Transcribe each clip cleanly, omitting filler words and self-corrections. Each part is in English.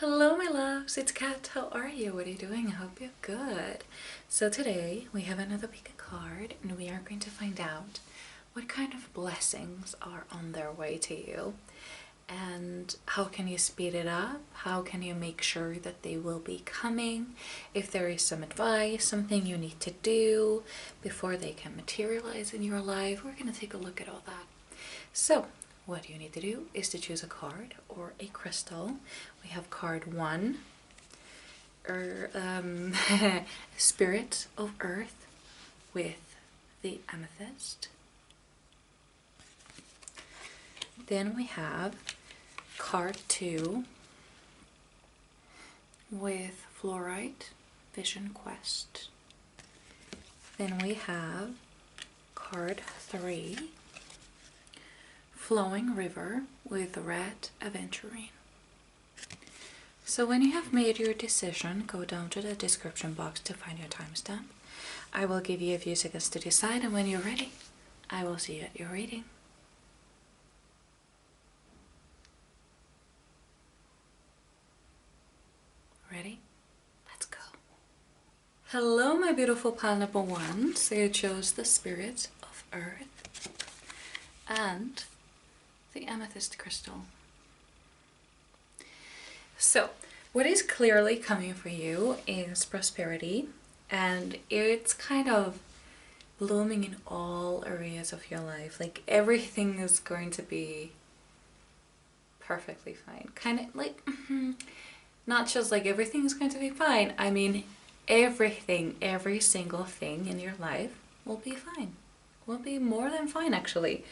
Hello my loves, it's Kat. How are you? What are you doing? I hope you're good. So today we have another pick a card and we are going to find out what kind of blessings are on their way to you and how can you speed it up? How can you make sure that they will be coming? If there is some advice, something you need to do before they can materialize in your life, we're going to take a look at all that. So what you need to do is to choose a card or a crystal. We have card 1, Spirit of Earth with the amethyst. Then we have card 2 with Fluorite, Vision Quest. Then we have card 3, Flowing River with Red Aventurine. So when you have made your decision, go down to the description box to find your timestamp. I will give you a few seconds to decide, and when you're ready, I will see you at your reading. Ready? Let's go. Hello my beautiful pineapple ones. So you chose the Spirit of Earth and the amethyst crystal. So what is clearly coming for you is prosperity, and it's kind of blooming in all areas of your life. Like everything is going to be perfectly fine. Kind of like not just like everything is going to be fine. I mean everything, every single thing in your life will be fine. Will be more than fine actually.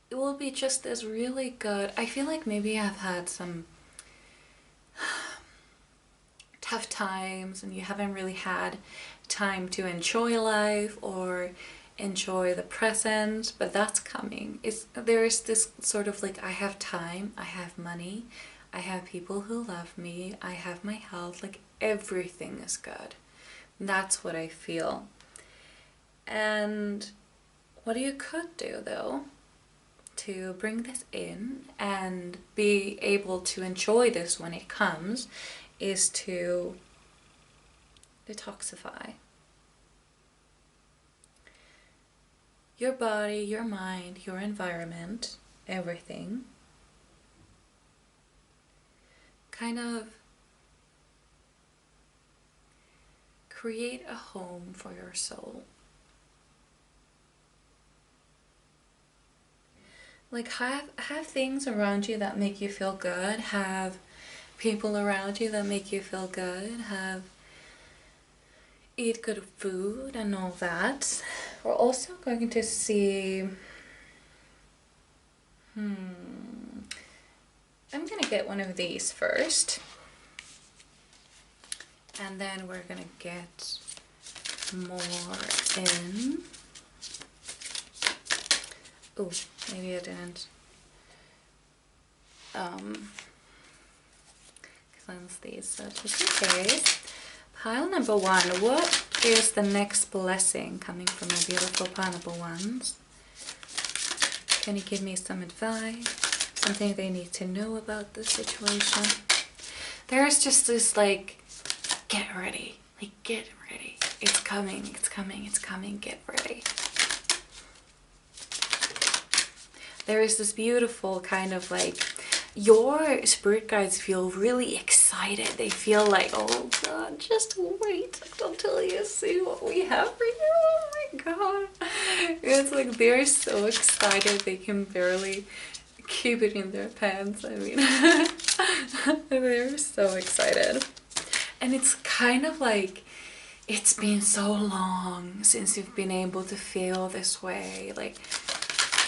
It will be just as really good. I feel like maybe I've had some tough times and you haven't really had time to enjoy life or enjoy the present, but that's coming. There is this sort of like, I have time, I have money, I have people who love me, I have my health, like everything is good. That's what I feel. And what you could do though to bring this in and be able to enjoy this when it comes is to detoxify your body, your mind, your environment, everything. Kind of create a home for your soul. Like have things around you that make you feel good, have people around you that make you feel good, eat good food and all that. We're also going to see, I'm gonna get one of these first. And then we're gonna get more in. Oh, maybe I didn't cleanse these, so just in case. Pile number 1, what is the next blessing coming from my beautiful pineapple ones? Can you give me some advice? Something they need to know about the situation? There's just this like, get ready, like get ready. It's coming, it's coming, it's coming, get ready. There is this beautiful kind of like, your spirit guides feel really excited. They feel like, oh God, just wait until you see what we have for you. Oh my God. It's like they're so excited they can barely keep it in their pants. I mean, they're so excited. And it's kind of like, it's been so long since you've been able to feel this way. Like,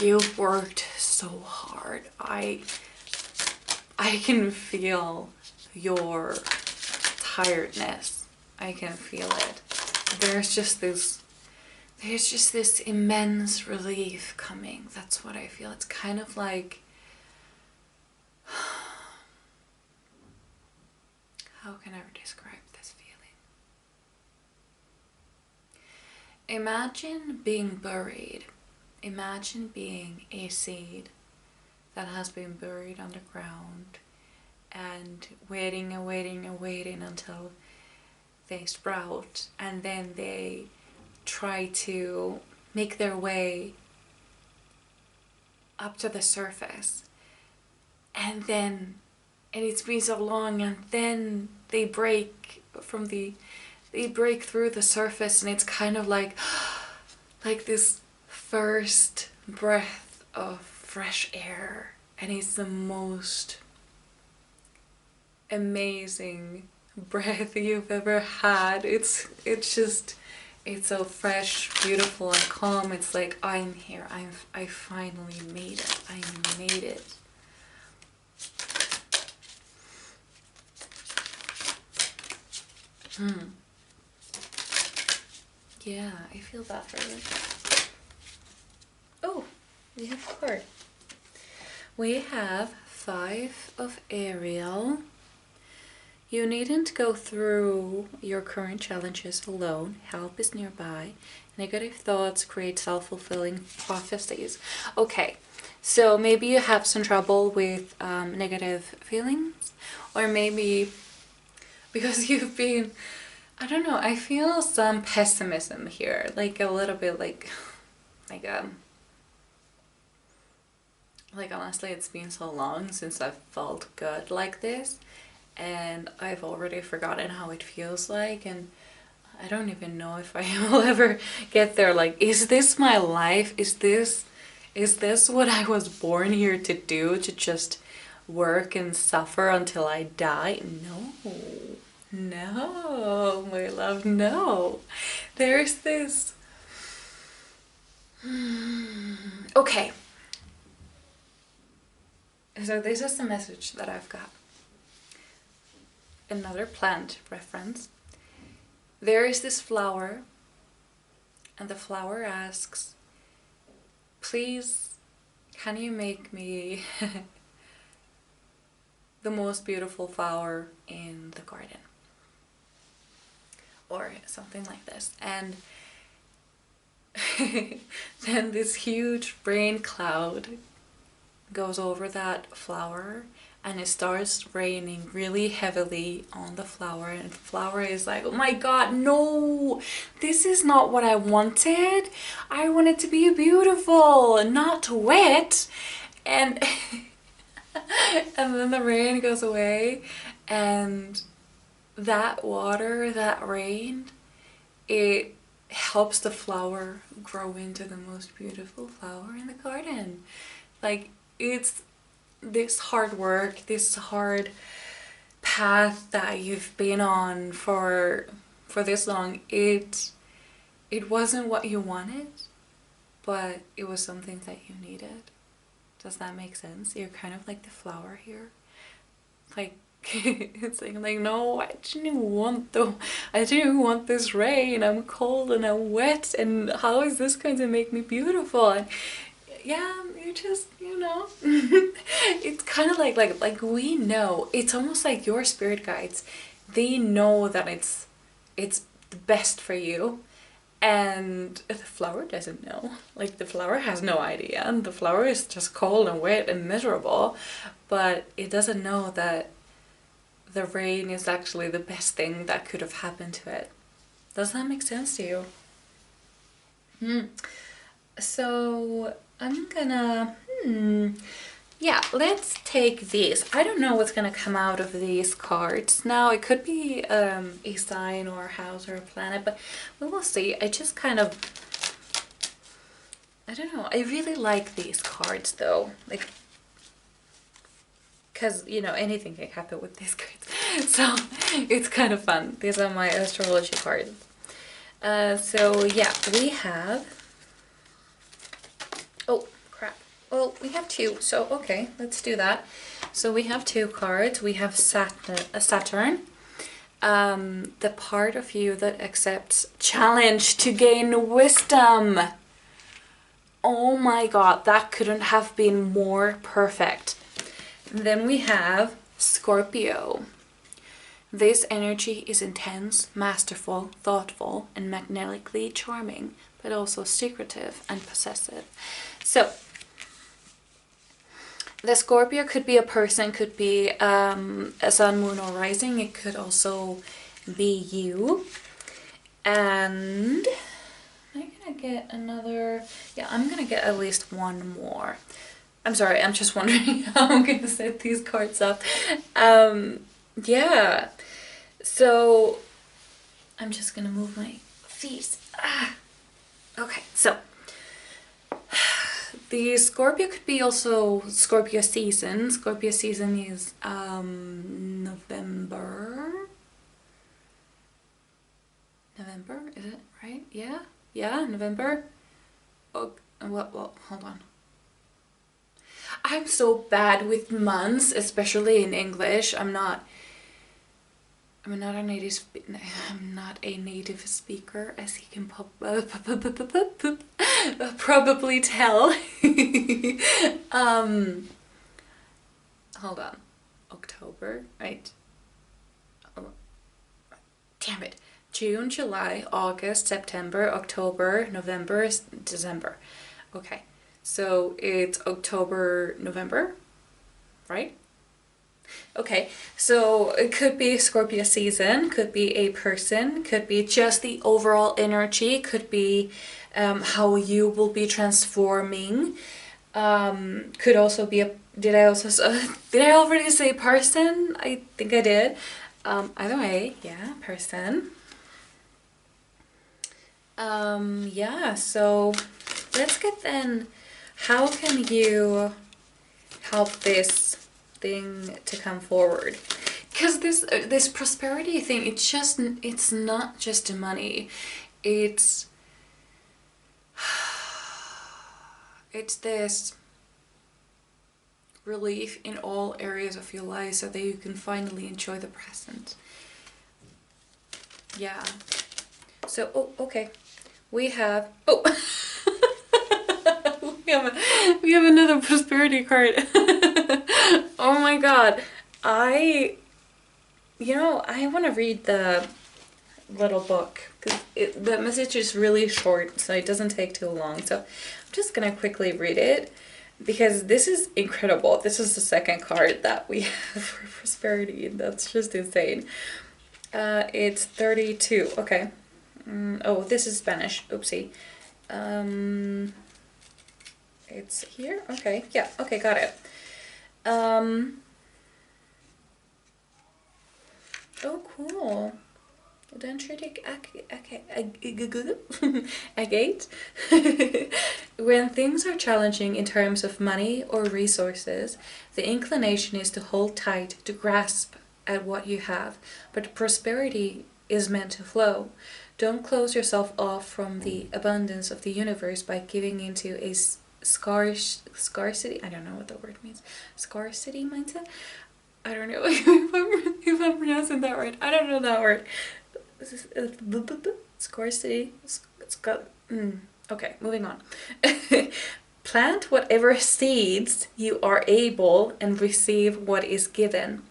you've worked so hard. I can feel your tiredness. I can feel it. There's just this immense relief coming. That's what I feel. It's kind of like, how can I describe this feeling? Imagine being buried. Imagine being a seed that has been buried underground and waiting and waiting and waiting until they sprout, and then they try to make their way up to the surface, and it's been so long, and then they break through the surface, and it's kind of like this first breath of fresh air, and it's the most amazing breath you've ever had. It's so fresh, beautiful, and calm. It's like, I'm here. I finally made it. I made it. Yeah, I feel that for you. Oh, we have a card. We have 5 of Ariel. You needn't go through your current challenges alone. Help is nearby. Negative thoughts create self-fulfilling prophecies. Okay, so maybe you have some trouble with negative feelings, or maybe because you've been, I don't know, I feel some pessimism here, like a little bit like honestly, it's been so long since I've felt good like this, and I've already forgotten how it feels like, and I don't even know if I will ever get there. Like, is this my life? Is this what I was born here to do? To just work and suffer until I die? No, my love, no. There's this... Okay. So this is the message that I've got. Another plant reference. There is this flower, and the flower asks, please, can you make me the most beautiful flower in the garden? Or something like this. And then this huge rain cloud goes over that flower, and it starts raining really heavily on the flower, and the flower is like, oh my god, no, this is not what I wanted. I want it to be beautiful, not wet. And and then the rain goes away, and that water, that rain, it helps the flower grow into the most beautiful flower in the garden. Like, it's this hard work, this hard path that you've been on for this long, it wasn't what you wanted, but it was something that you needed. Does that make sense? You're kind of like the flower here. Like, it's like, no, I didn't want this rain. I'm cold and I'm wet, and how is this going to make me beautiful? And yeah, you just, you know, it's kind of like we know. It's almost like your spirit guides, they know that it's the best for you, and the flower doesn't know. Like, the flower has no idea, and the flower is just cold and wet and miserable, but it doesn't know that the rain is actually the best thing that could have happened to it. Does that make sense to you? So I'm gonna, yeah, let's take these. I don't know what's gonna come out of these cards. Now, it could be a sign or a house or a planet, but we will see. I just kind of, I don't know. I really like these cards though. Like, because, you know, anything can happen with these cards. So it's kind of fun. These are my astrology cards. So yeah, we have, oh crap, well, we have 2, so okay, let's do that. So we have 2 cards. We have Saturn, the part of you that accepts challenge to gain wisdom. Oh my god, that couldn't have been more perfect. Then we have Scorpio. This energy is intense, masterful, thoughtful, and magnetically charming, but also secretive and possessive. So, The Scorpio could be a person, could be a sun, moon, or rising. It could also be you. And I'm gonna get another, yeah, I'm gonna get at least one more. I'm sorry, I'm just wondering how I'm gonna set these cards up. Yeah, so I'm just gonna move my feet. Okay, so the Scorpio could be also Scorpio season. Scorpio season is November, is it right? Yeah, November. Oh, well, hold on. I'm so bad with months, especially in English. I'm not a native speaker, as you can probably tell. Hold on. October, right? Oh, damn it. June, July, August, September, October, November, December. Okay. So it's October, November, right? Okay, so it could be Scorpio season, could be a person, could be just the overall energy, could be how you will be transforming. Could also be a, did I already say person? I think I did. Either way, yeah, person. Yeah, so let's get then, how can you help this thing to come forward? Because this prosperity thing, it's not just the money, it's this relief in all areas of your life so that you can finally enjoy the present. Yeah, so okay, we have we have another prosperity card. Oh my god. I want to read the little book because the message is really short, so it doesn't take too long. So I'm just gonna quickly read it because this is incredible. This is the second card that we have for prosperity. That's just insane. It's 32. Okay. Oh, this is Spanish. Oopsie. It's here? Okay, yeah, okay, got it. Oh, cool. Dendritic agate. When things are challenging in terms of money or resources, the inclination is to hold tight, to grasp at what you have, but prosperity is meant to flow. Don't close yourself off from the abundance of the universe by giving into a scarcity, I don't know what the word means, scarcity mindset? I don't know if I'm pronouncing that right. I don't know that word. Scarcity. Okay, moving on. Plant whatever seeds you are able and receive what is given.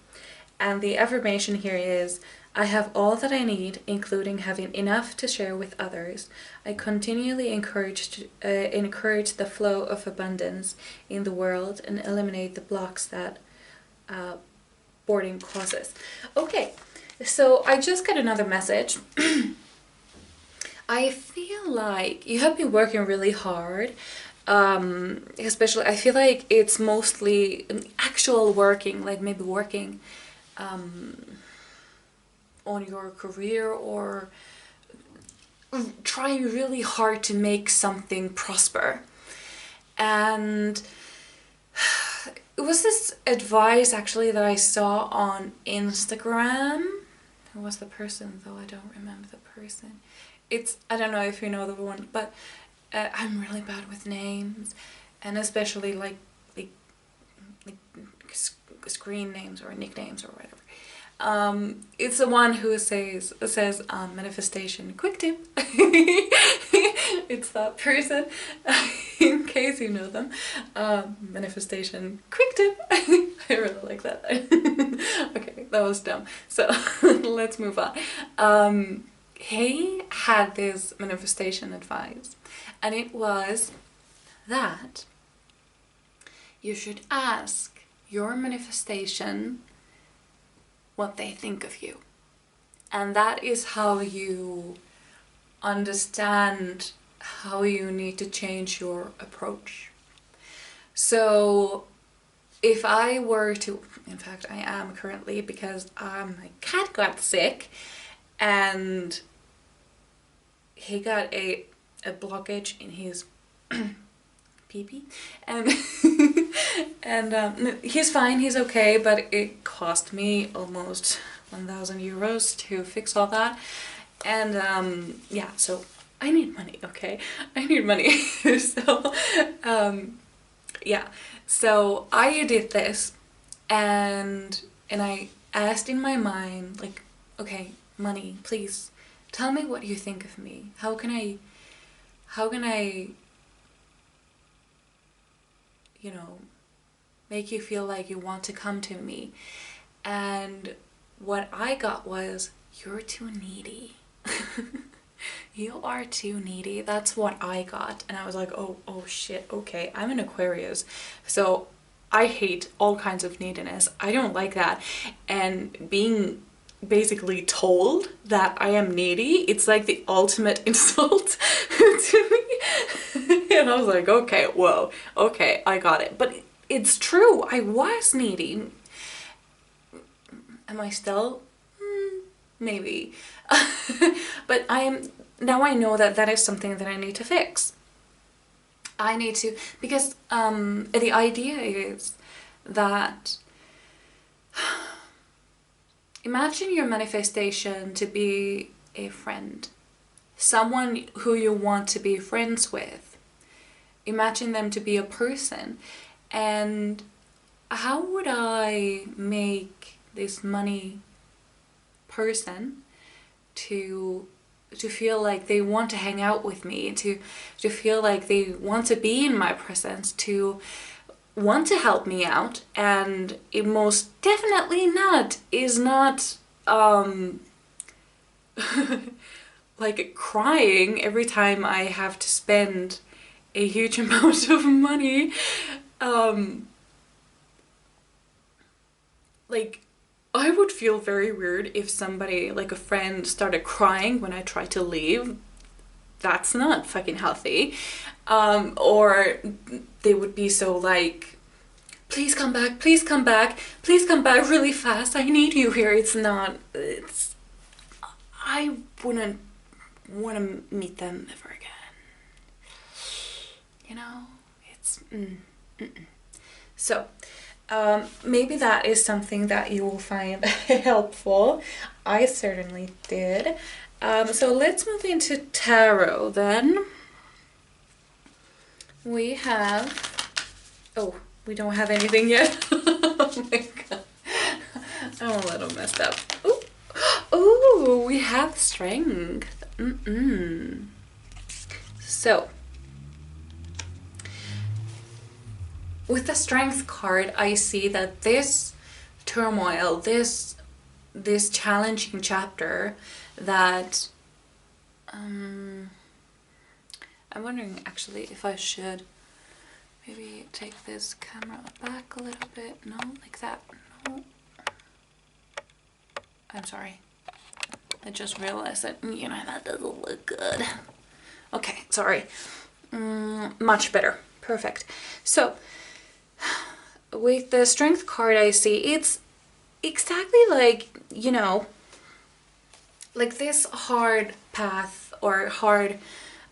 And the affirmation here is, I have all that I need, including having enough to share with others. I continually encourage the flow of abundance in the world and eliminate the blocks that boredom causes. Okay, so I just got another message. I feel like you have been working really hard. Especially, I feel like it's mostly actual working, like maybe working on your career or trying really hard to make something prosper. And it was this advice actually that I saw on Instagram. Who was the person though? I don't remember the person. I don't know if you know the one, but I'm really bad with names, and especially like screen names or nicknames or whatever. It's the one who says manifestation quick tip. It's that person, in case you know them. Manifestation quick tip. I really like that. Okay, that was dumb. So let's move on. He had this manifestation advice, and it was that you should ask your manifestation what they think of you. And that is how you understand how you need to change your approach. So if I were to, in fact I am currently, because my cat got sick and he got a blockage in his pee-pee, and and he's fine, he's okay, but it cost me almost 1,000 euros to fix all that. And yeah, so I need money, okay? I need money. So yeah, so I did this, and I asked in my mind, like, okay, money, please tell me what you think of me. How can I you know, make you feel like you want to come to me? And what I got was, you're too needy. You are too needy. That's what I got. And I was like, oh shit, okay, I'm an Aquarius, so I hate all kinds of neediness. I don't like that. And being basically told that I am needy, it's like the ultimate insult to me. And I was like, okay, whoa, okay, I got it. But it's true, I was needy. Am I still? Maybe. But now I know that that is something that I need to fix. I need to, because the idea is that, imagine your manifestation to be a friend, someone who you want to be friends with. Imagine them to be a person. And how would I make this money person to feel like they want to hang out with me, to feel like they want to be in my presence, to want to help me out? And it most definitely is not like crying every time I have to spend a huge amount of money. Like, I would feel very weird if somebody, like a friend, started crying when I try to leave. That's not fucking healthy. Or they would be so like, please come back, please come back, please come back really fast, I need you here. I wouldn't want to meet them ever again. You know, it's, So, maybe that is something that you will find helpful. I certainly did. So let's move into tarot then. We have, oh, we don't have anything yet. Oh my god, I'm a little messed up. Ooh, ooh, we have strength. So, with the strength card, I see that this turmoil, this challenging chapter that I'm wondering actually if I should maybe take this camera back a little bit. No, like that. No. I'm sorry. I just realized that, you know, that doesn't look good. Okay, sorry. Much better. Perfect. So, with the strength card, I see it's exactly like, you know, like this hard path or hard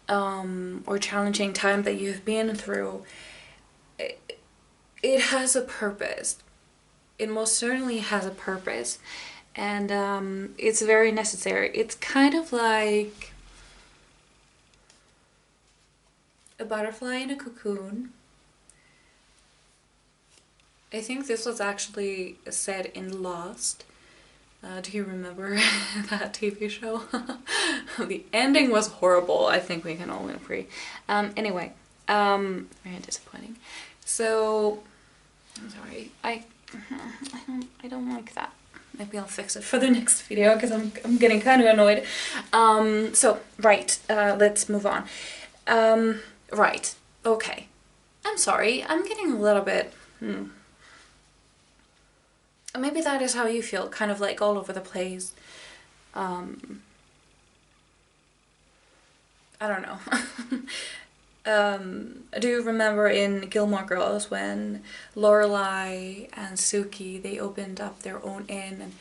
or challenging time that you've been through. It has a purpose. It most certainly has a purpose, and it's very necessary. It's kind of like a butterfly in a cocoon. I think this was actually said in Lost. Do you remember that TV show? The ending was horrible. I think we can all agree. Anyway, very disappointing. So, I'm sorry. I don't like that. Maybe I'll fix it for the next video because I'm getting kind of annoyed. So right, let's move on. Right. Okay. I'm sorry. I'm getting a little bit Maybe that is how you feel, kind of like all over the place. I don't know. Do you remember in Gilmore Girls when Lorelai and Suki, they opened up their own inn,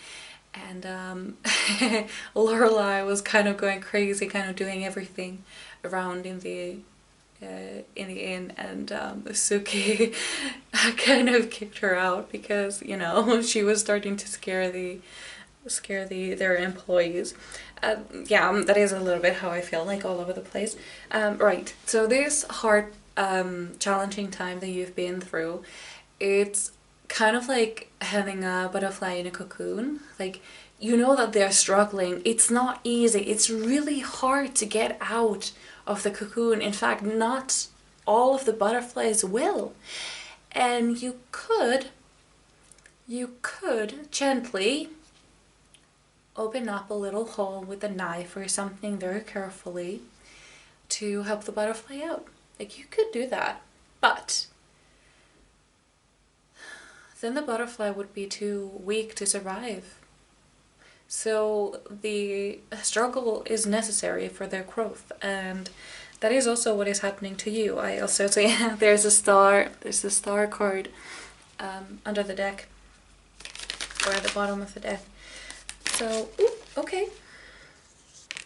and Lorelai was kind of going crazy, kind of doing everything around in the inn, and Suki kind of kicked her out because, you know, she was starting to scare their employees. Yeah, that is a little bit how I feel, like all over the place. Right, so this hard, challenging time that you've been through, it's kind of like having a butterfly in a cocoon. Like, you know that they're struggling. It's not easy. It's really hard to get out of the cocoon. In fact, not all of the butterflies will. And you could gently open up a little hole with a knife or something very carefully to help the butterfly out. Like, you could do that, but then the butterfly would be too weak to survive. So the struggle is necessary for their growth, and that is also what is happening to you. I also say there's a star card under the deck, or at the bottom of the deck. So, okay.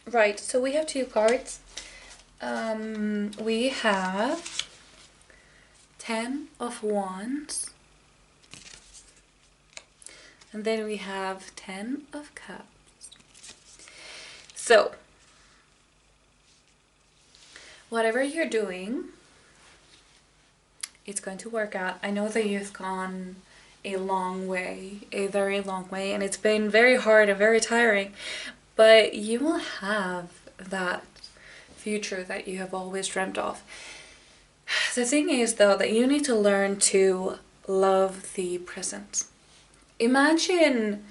Right, so we have 2 cards. We have 10 of Wands. And then we have 10 of Cups. So, whatever you're doing, it's going to work out. I know that you've gone a long way, a very long way, and it's been very hard and very tiring, but you will have that future that you have always dreamt of. The thing is, though, that you need to learn to love the present. Imagine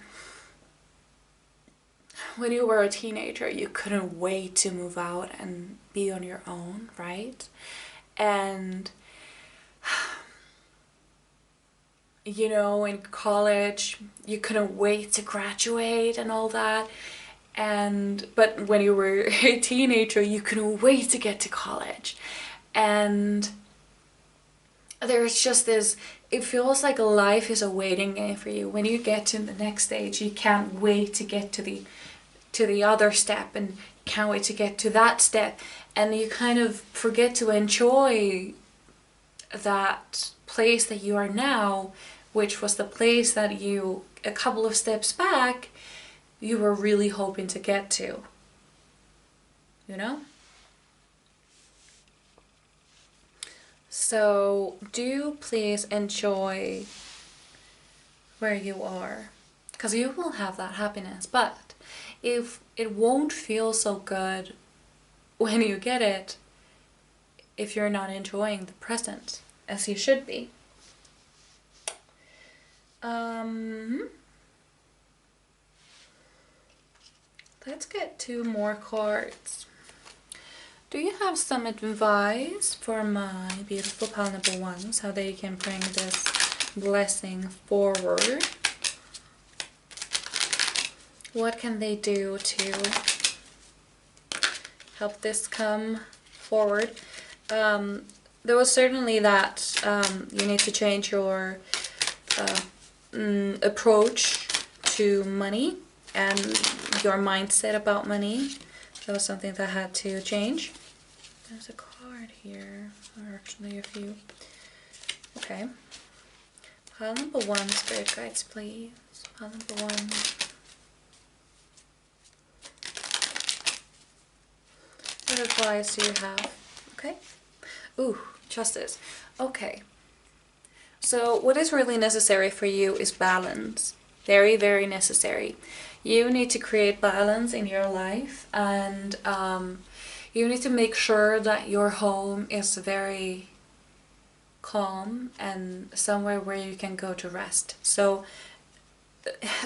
when you were a teenager, you couldn't wait to move out and be on your own, right? And you know, in college, you couldn't wait to graduate and all that. But when you were a teenager, you couldn't wait to get to college. And there's just this, it feels like life is a waiting game for you. When you get to the next stage, you can't wait to get to the other step, and can't wait to get to that step. And you kind of forget to enjoy that place that you are now, which was the place that you, a couple of steps back, you were really hoping to get to. You know? So do please enjoy where you are, because you will have that happiness, but if it won't feel so good when you get it, if you're not enjoying the present as you should be. Let's get 2 more cards. Do you have some advice for my beautiful pile number ones, how they can bring this blessing forward? What can they do to help this come forward? There was certainly that you need to change your approach to money and your mindset about money. That was something that had to change. There's a card here, or actually a few. Okay. Pile number 1, spirit guides, please. Pile number 1. What advice do you have? Okay. Ooh, justice. Okay. So what is really necessary for you is balance. Very, very necessary. You need to create balance in your life, and you need to make sure that your home is very calm and somewhere where you can go to rest. So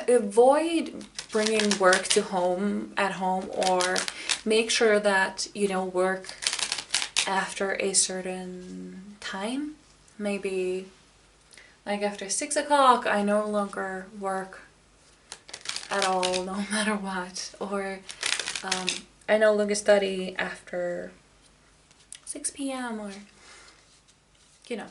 avoid bringing work to home at home, or make sure that you don't work after a certain time. Maybe Like after 6 o'clock, I no longer work at all, no matter what. Or I no longer study after 6 p.m. or, you know,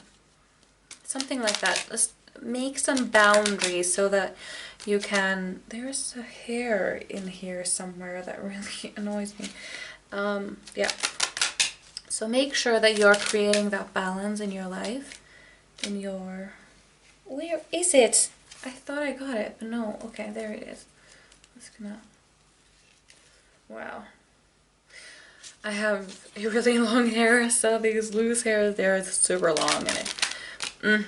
something like that. Let's make some boundaries so that you can... There's a hair in here somewhere that really annoys me. Yeah. So make sure that you're creating that balance in your life. In your... Where is it? I thought I got it, but no. Okay, there it is. It's gonna... Wow. I have really long hair, so these loose hairs, they're super long and it...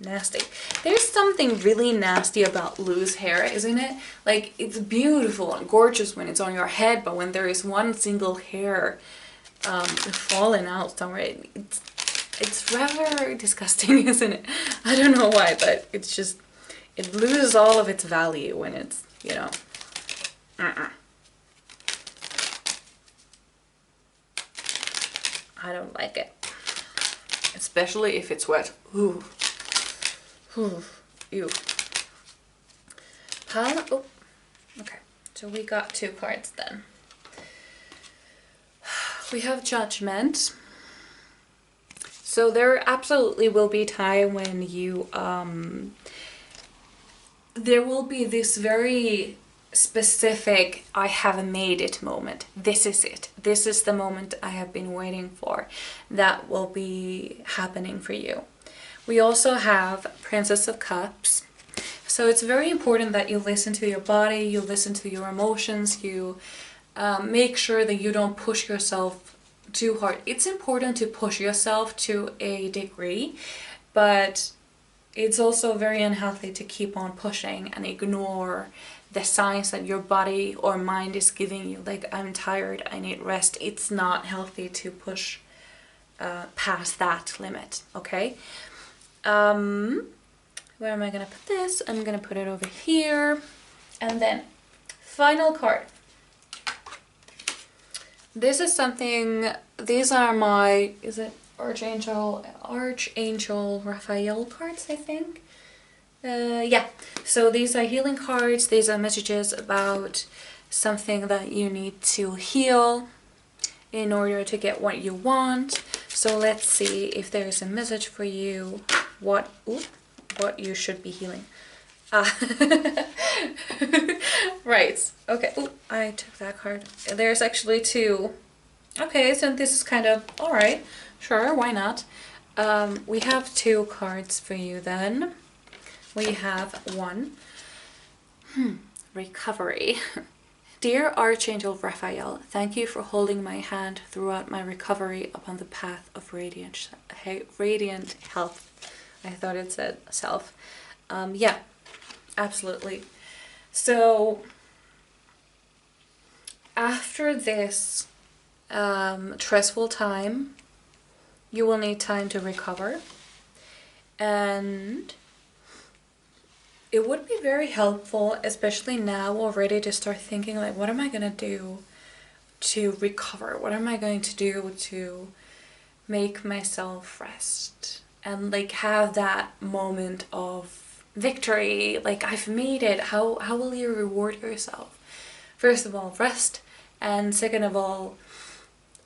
nasty. There's something really nasty about loose hair, isn't it? Like, it's beautiful and gorgeous when it's on your head, but when there is one single hair falling out somewhere, it's rather disgusting, isn't it? I don't know why, but it's just, it loses all of its value when it's, you know. I don't like it. Especially if it's wet. Ooh. Ooh. Ew. Oh. Okay. So we got 2 cards then. We have Judgment. So there absolutely will be time when you, there will be this very specific, I have made it moment. This is it. This is the moment I have been waiting for. That will be happening for you. We also have Princess of Cups. So it's very important that you listen to your body, you listen to your emotions, you make sure that you don't push yourself too hard. It's important to push yourself to a degree, but it's also very unhealthy to keep on pushing and ignore the signs that your body or mind is giving you. Like, I'm tired, I need rest. It's not healthy to push past that limit, okay? Where am I gonna put this? I'm gonna put it over here. And then, final card. This is something, these are my, is it Archangel Raphael cards, I think? Yeah, so these are healing cards. These are messages about something that you need to heal in order to get what you want. So let's see if there's a message for you, what you should be healing. Right, okay. Ooh, I took that card. There's actually 2. Okay, so this is kind of, alright, sure, why not? We have 2 cards for you then. We have 1, Recovery. Dear Archangel Raphael, thank you for holding my hand throughout my recovery upon the path of radiant health. I thought it said self. Yeah, absolutely. So after this stressful time, you will need time to recover, and it would be very helpful, especially now already, to start thinking like, what am I gonna do to recover? What am I going to do to make myself rest and like have that moment of victory? Like, I've made it. How will you reward yourself? First of all, rest, and second of all,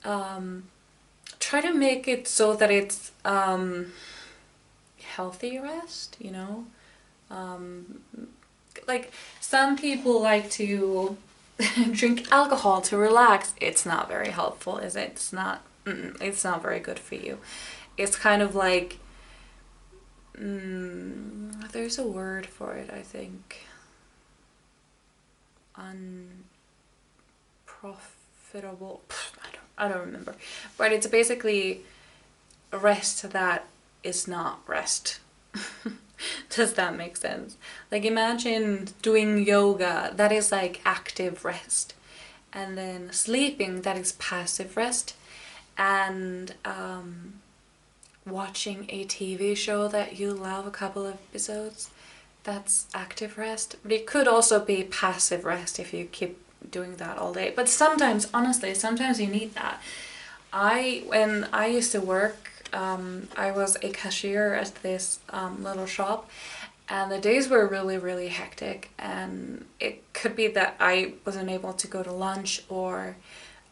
try to make it so that it's healthy rest, you know. Like, some people like to drink alcohol to relax. It's not very helpful, is it? It's not very good for you. It's kind of like, there's a word for it, I think. Unprofitable. I don't remember. But it's basically a rest that is not rest. Does that make sense? Like, imagine doing yoga, that is like active rest, and then sleeping, that is passive rest, and watching a TV show that you love, a couple of episodes, that's active rest. But it could also be passive rest if you keep doing that all day. But sometimes, honestly, sometimes you need that. When I used to work I was a cashier at this little shop, and the days were really hectic, and it could be that I wasn't able to go to lunch or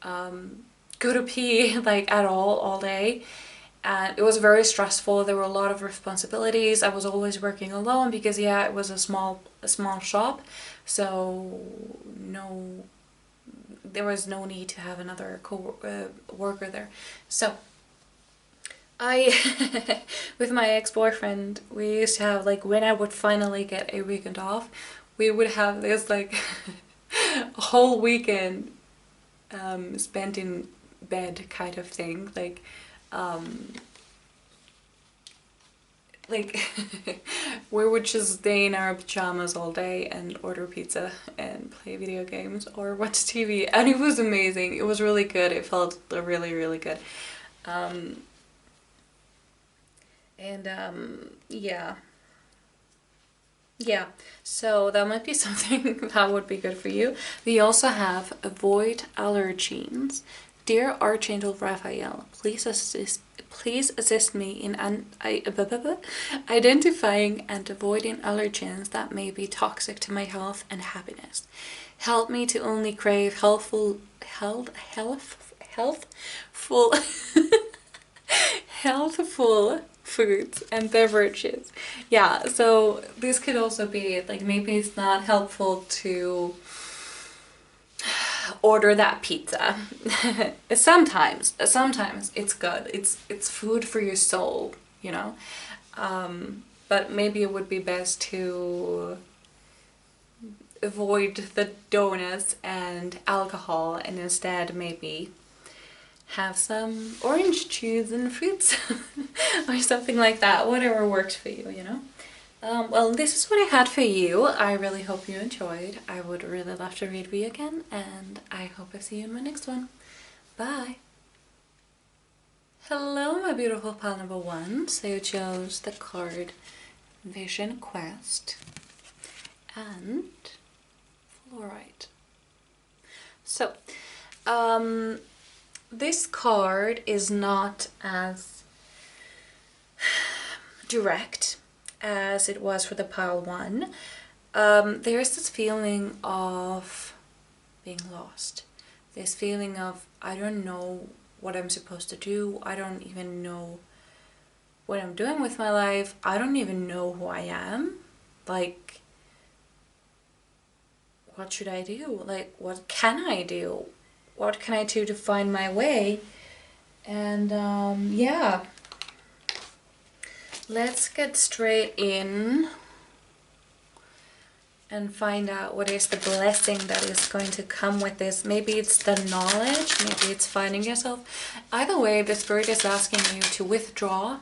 go to pee like at all day. And it was very stressful. There were a lot of responsibilities. I was always working alone because yeah, it was a small shop, so there was no need to have another worker there. So I with my ex-boyfriend, we used to have, like, when I would finally get a weekend off, we would have this like a whole weekend spent in bed kind of thing, like we would just stay in our pajamas all day and order pizza and play video games or watch TV, and it was amazing. It was really good. It felt really good. Yeah, so that might be something that would be good for you. We also have avoid allergens. Dear Archangel Raphael, please assist me in identifying and avoiding allergens that may be toxic to my health and happiness. Help me to only crave healthful foods and beverages. Yeah, so this could also be like, maybe it's not helpful to order that pizza. sometimes it's good. It's food for your soul, you know. But maybe it would be best to avoid the donuts and alcohol and instead maybe have some orange juice and fruits or something like that, whatever works for you, you know. Well, this is what I had for you. I really hope you enjoyed. I would really love to read for you again, and I hope I see you in my next one. Bye! Hello, my beautiful pal number one. So you chose the card Vision Quest and Fluorite. So, this card is not as direct as it was for the pile one. There's this feeling of being lost. This feeling of, I don't know what I'm supposed to do. I don't even know what I'm doing with my life. I don't even know who I am. Like, what should I do? Like, what can I do? What can I do to find my way? And yeah, let's get straight in and find out what is the blessing that is going to come with this. Maybe it's the knowledge, maybe it's finding yourself. Either way, the Spirit is asking you to withdraw,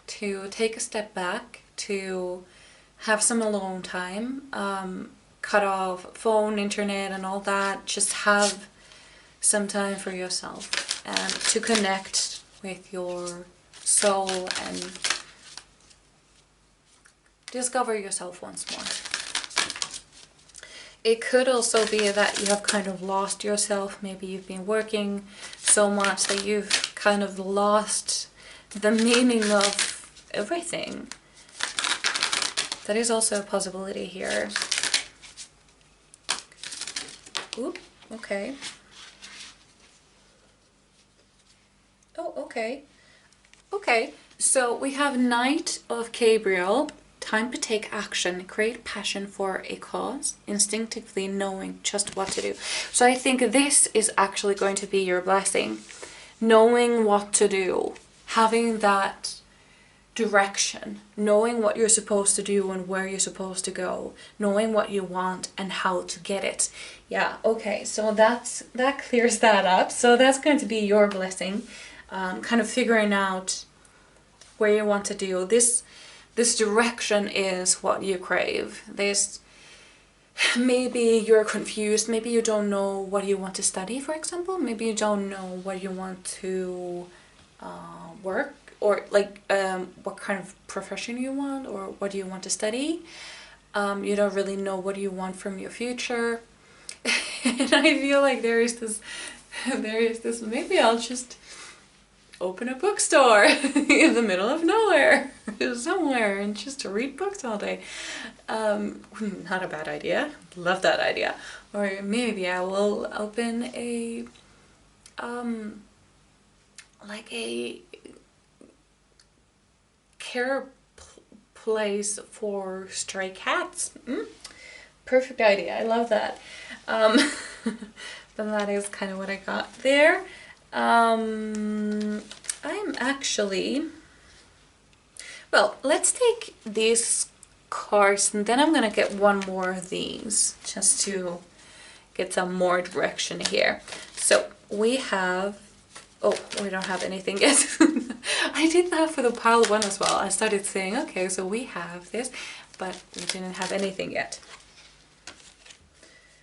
to take a step back, to have some alone time, cut off phone, internet and all that. Just have some time for yourself and to connect with your soul and discover yourself once more. It could also be that you have kind of lost yourself. Maybe you've been working so much that you've kind of lost the meaning of everything. That is also a possibility here. Oop, okay. Oh, okay. Okay, so we have Knight of Gabriel. Time to take action, create passion for a cause, instinctively knowing just what to do. So I think this is actually going to be your blessing. Knowing what to do, having that direction, knowing what you're supposed to do and where you're supposed to go, knowing what you want and how to get it. Yeah, okay, so that clears that up. So that's going to be your blessing. Kind of figuring out where you want to do this. This direction is what you crave. Maybe you're confused. Maybe you don't know what you want to study, for example. Maybe you don't know what you want to work, or like what kind of profession you want, or what do you want to study. You don't really know what you want from your future. And I feel like there is this, maybe open a bookstore in the middle of nowhere somewhere and just to read books all day. Not a bad idea. Love that idea. Or maybe I will open a like a care place for stray cats. Perfect idea. I love that. But that is kind of what I got there. I'm actually, well, let's take these cards and then I'm gonna get one more of these just to get some more direction here. So we have, oh, we don't have anything yet. I did that for the pile one as well. I started saying, okay, so we have this, but we didn't have anything yet.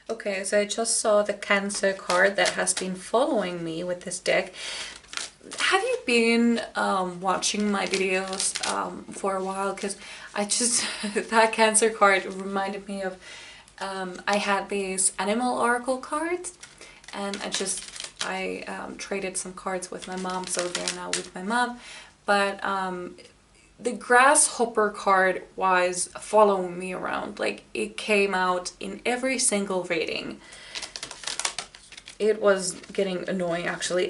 Okay, so I just saw the Cancer card that has been following me with this deck. Have you been watching my videos for a while? Because I just, that Cancer card reminded me of, I had these animal oracle cards and I traded some cards with my mom, so they're now with my mom. But the grasshopper card was following me around. Like, it came out in every single reading. It was getting annoying, actually.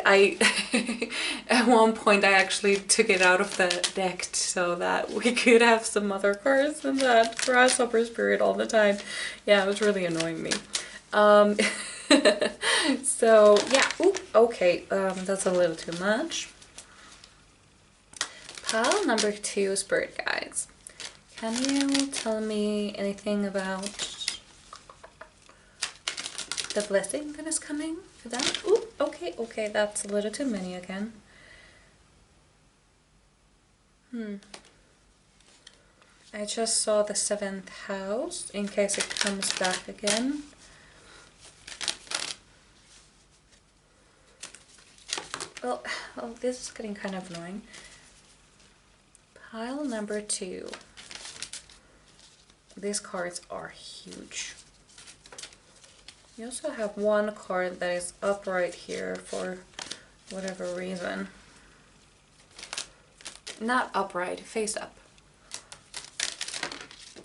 At one point I actually took it out of the deck so that we could have some other cards than that grasshopper spirit all the time. Yeah, it was really annoying me. So yeah, ooh, okay, that's a little too much. Pile number 2, spirit guides. Can you tell me anything about the blessing that is coming for that? Ooh, okay, that's a little too many again. I just saw the 7th house in case it comes back again. Well, this is getting kind of annoying. Pile number 2. These cards are huge. You also have one card that is upright here for whatever reason. Not upright, face up.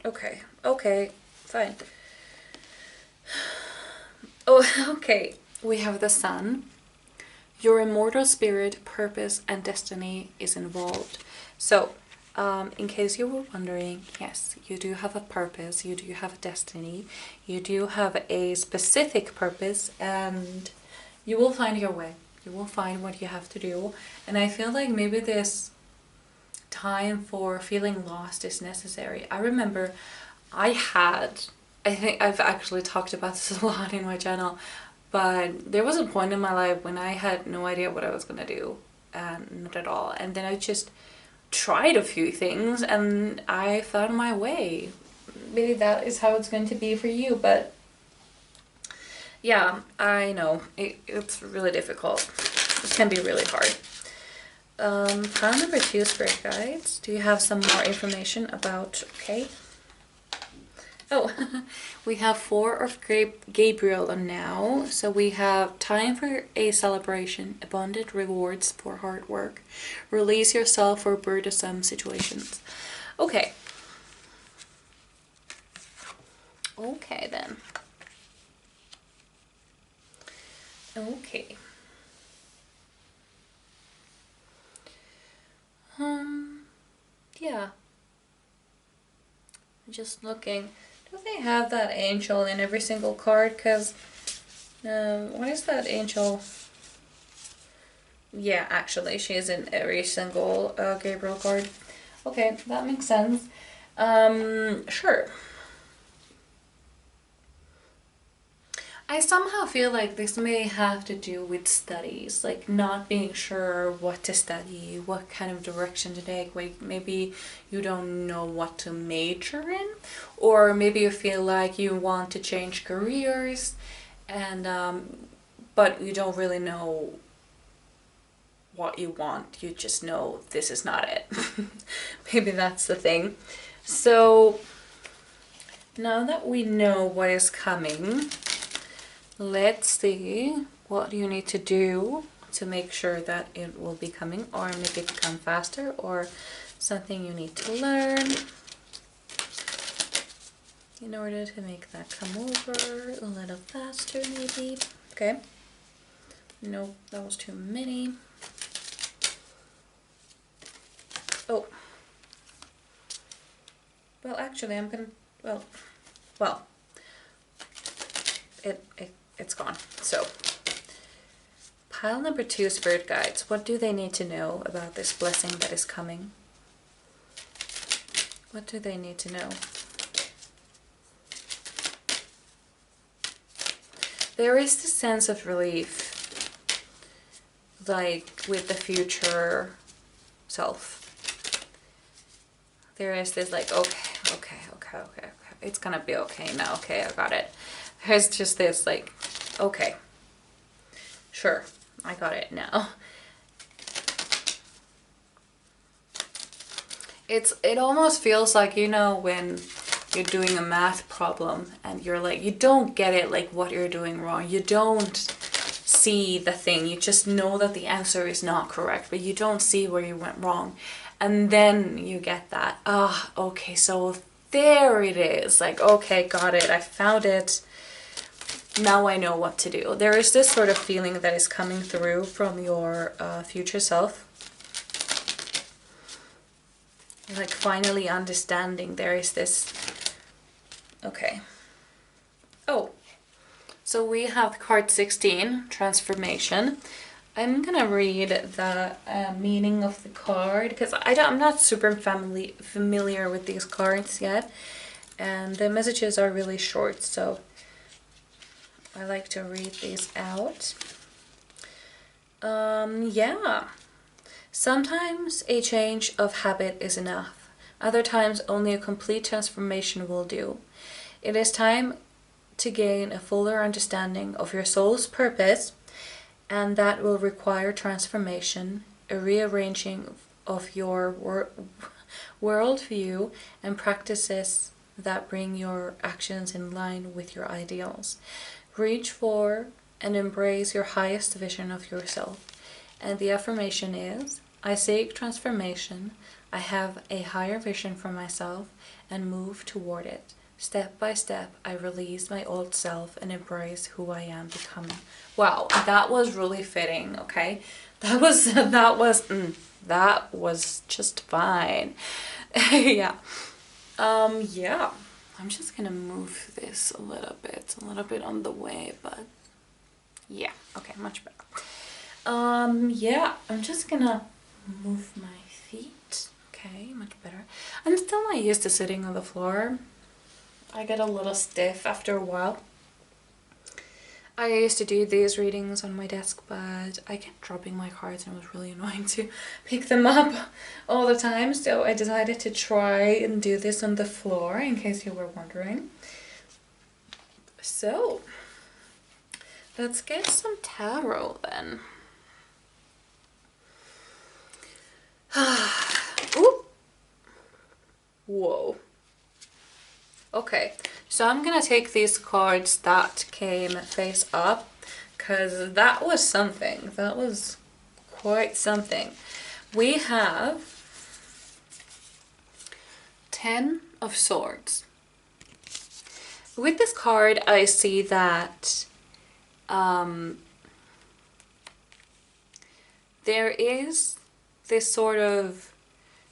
Okay, fine. Oh, okay. We have the Sun. Your immortal spirit, purpose, and destiny is involved. So, in case you were wondering, yes, you do have a purpose, you do have a destiny, you do have a specific purpose, and you will find your way. You will find what you have to do. And I feel like maybe this time for feeling lost is necessary. I remember I think I've actually talked about this a lot in my channel, but there was a point in my life when I had no idea what I was gonna do, not at all. And then I just tried a few things and I found my way. Maybe that is how it's going to be for you, but yeah, I know it's really difficult. It can be really hard. Pile number 2, spirit guides. Do you have some more information about, okay? Oh, we have 4 of Gabriel now. So we have time for a celebration, abundant rewards for hard work. Release yourself for burdensome situations. Okay. Okay then. Okay. Yeah. Just looking. Do they have that angel in every single card? Because, what is that angel? Yeah, actually, she is in every single Gabriel card. Okay, that makes sense. Sure. I somehow feel like this may have to do with studies, like not being sure what to study, what kind of direction to take. Like maybe you don't know what to major in, or maybe you feel like you want to change careers, and but you don't really know what you want. You just know this is not it. Maybe that's the thing. So now that we know what is coming, let's see what you need to do to make sure that it will be coming, or make it come faster, or something you need to learn in order to make that come over a little faster, maybe. Okay. No, that was too many. Oh. Well, actually, I'm gonna, well, it's gone. So, pile number 2, Spirit Guides. What do they need to know about this blessing that is coming? What do they need to know? There is this sense of relief, like with the future self. There is this like, okay, it's gonna be okay now, okay, I got it. There's just this like, okay, sure, I got it now. It almost feels like, you know, when you're doing a math problem and you're like, you don't get it, like what you're doing wrong. You don't see the thing. You just know that the answer is not correct, but you don't see where you went wrong. And then you get that, okay, so there it is. Like, okay, got it. I found it. Now I know what to do. There is this sort of feeling that is coming through from your future self. Like finally understanding. There is this, okay. Oh, so we have card 16, Transformation. I'm gonna read the meaning of the card because I'm not super familiar with these cards yet, and the messages are really short, so I like to read these out. Yeah. Sometimes a change of habit is enough. Other times only a complete transformation will do. It is time to gain a fuller understanding of your soul's purpose, and that will require transformation, a rearranging of your worldview, and practices that bring your actions in line with your ideals. Reach for and embrace your highest vision of yourself. And the affirmation is, I seek transformation, I have a higher vision for myself, and move toward it. Step by step, I release my old self and embrace who I am becoming. Wow, that was really fitting, okay? That was just fine. Yeah. Yeah. I'm just gonna move this a little bit on the way, but yeah, okay, much better. Yeah, I'm just gonna move my feet. Okay, much better. I'm still not used to sitting on the floor. I get a little stiff after a while. I used to do these readings on my desk, but I kept dropping my cards and it was really annoying to pick them up all the time. So I decided to try and do this on the floor, in case you were wondering. So, let's get some tarot then. Ooh. Whoa. Okay, so I'm gonna take these cards that came face up, because that was something. That was quite something. We have 10 of Swords. With this card, I see that there is this sort of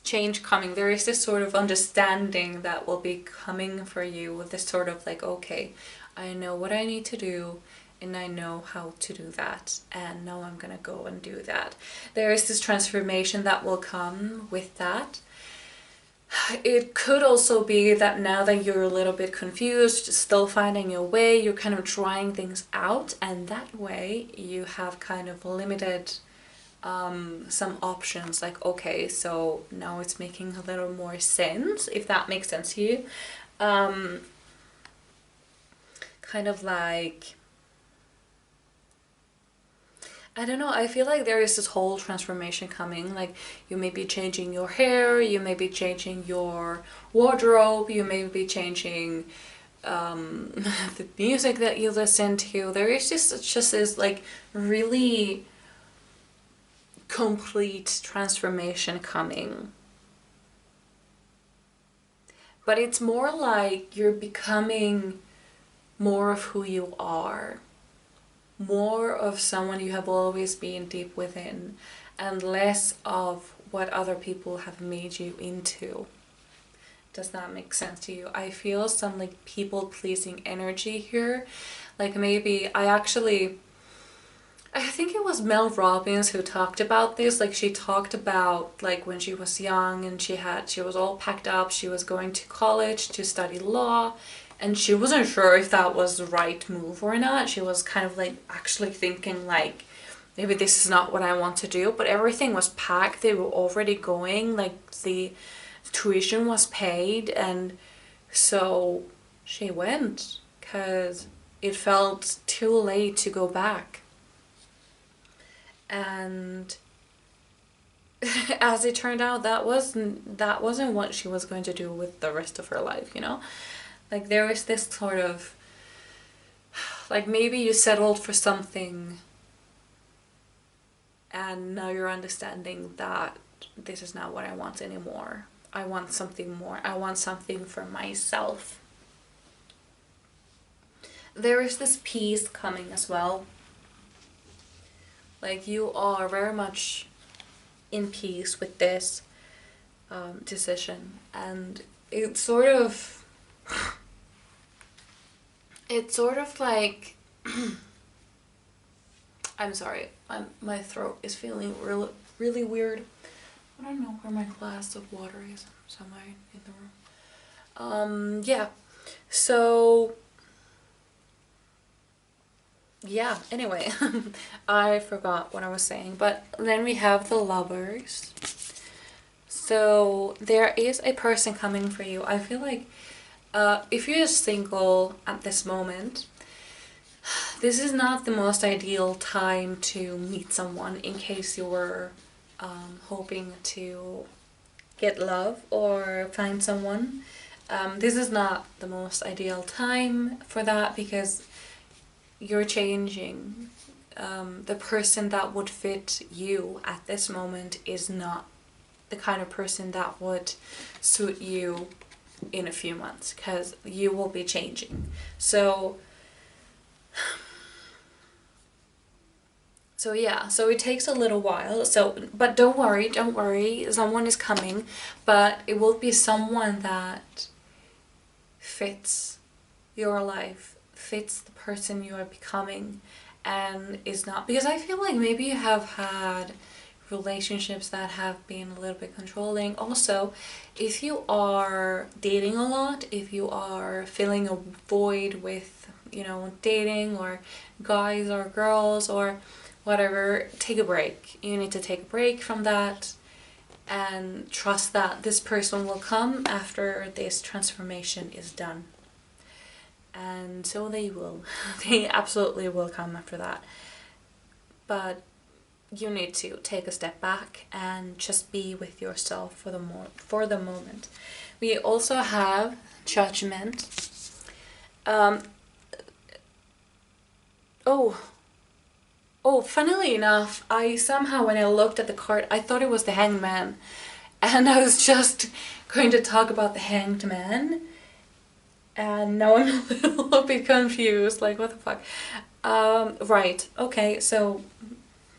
change coming. There is this sort of understanding that will be coming for you, with this sort of like, okay, I know what I need to do and I know how to do that, and now I'm gonna go and do that. There is this transformation that will come with that. It could also be that now that you're a little bit confused, still finding your way, you're kind of trying things out, and that way you have kind of limited some options, like, okay, so now it's making a little more sense, if that makes sense to you. Kind of like, I don't know, I feel like there is this whole transformation coming. Like, you may be changing your hair, you may be changing your wardrobe, you may be changing the music that you listen to. There is just this like really complete transformation coming. But it's more like you're becoming more of who you are. More of someone you have always been deep within. And less of what other people have made you into. Does that make sense to you? I feel some like people pleasing energy here. Like maybe I think it was Mel Robbins who talked about this. Like she talked about like when she was young and she was all packed up. She was going to college to study law and she wasn't sure if that was the right move or not. She was kind of like actually thinking like, maybe this is not what I want to do, but everything was packed. They were already going, like the tuition was paid, and so she went because it felt too late to go back. And as it turned out, that wasn't what she was going to do with the rest of her life, you know? Like there was this sort of, like maybe you settled for something and now you're understanding that this is not what I want anymore. I want something more. I want something for myself. There is this peace coming as well. Like you are very much in peace with this decision. And it's sort of like I'm sorry, my throat is feeling really weird. I don't know where my glass of water is, somewhere in the room. Yeah, so yeah, anyway, I forgot what I was saying, but then we have the Lovers. So there is a person coming for you. I feel like if you're single at this moment, this is not the most ideal time to meet someone in case you were hoping to get love or find someone. This is not the most ideal time for that because you're changing. The person that would fit you at this moment is not the kind of person that would suit you in a few months because you will be changing. So yeah, so it takes a little while. But don't worry, someone is coming, but it will be someone that fits your life, fits the person you are becoming, and is not, because I feel like maybe you have had relationships that have been a little bit controlling. Also, if you are dating a lot, if you are filling a void with, you know, dating or guys or girls or whatever, take a break. You need to take a break from that and trust that this person will come after this transformation is done. And so they will. They absolutely will come after that. But you need to take a step back and just be with yourself for the moment. We also have Judgment. Funnily enough, I somehow, when I looked at the card, I thought it was the Hanged Man. And I was just going to talk about the Hanged Man. And now I'm a little bit confused, like what the fuck. Right, okay, so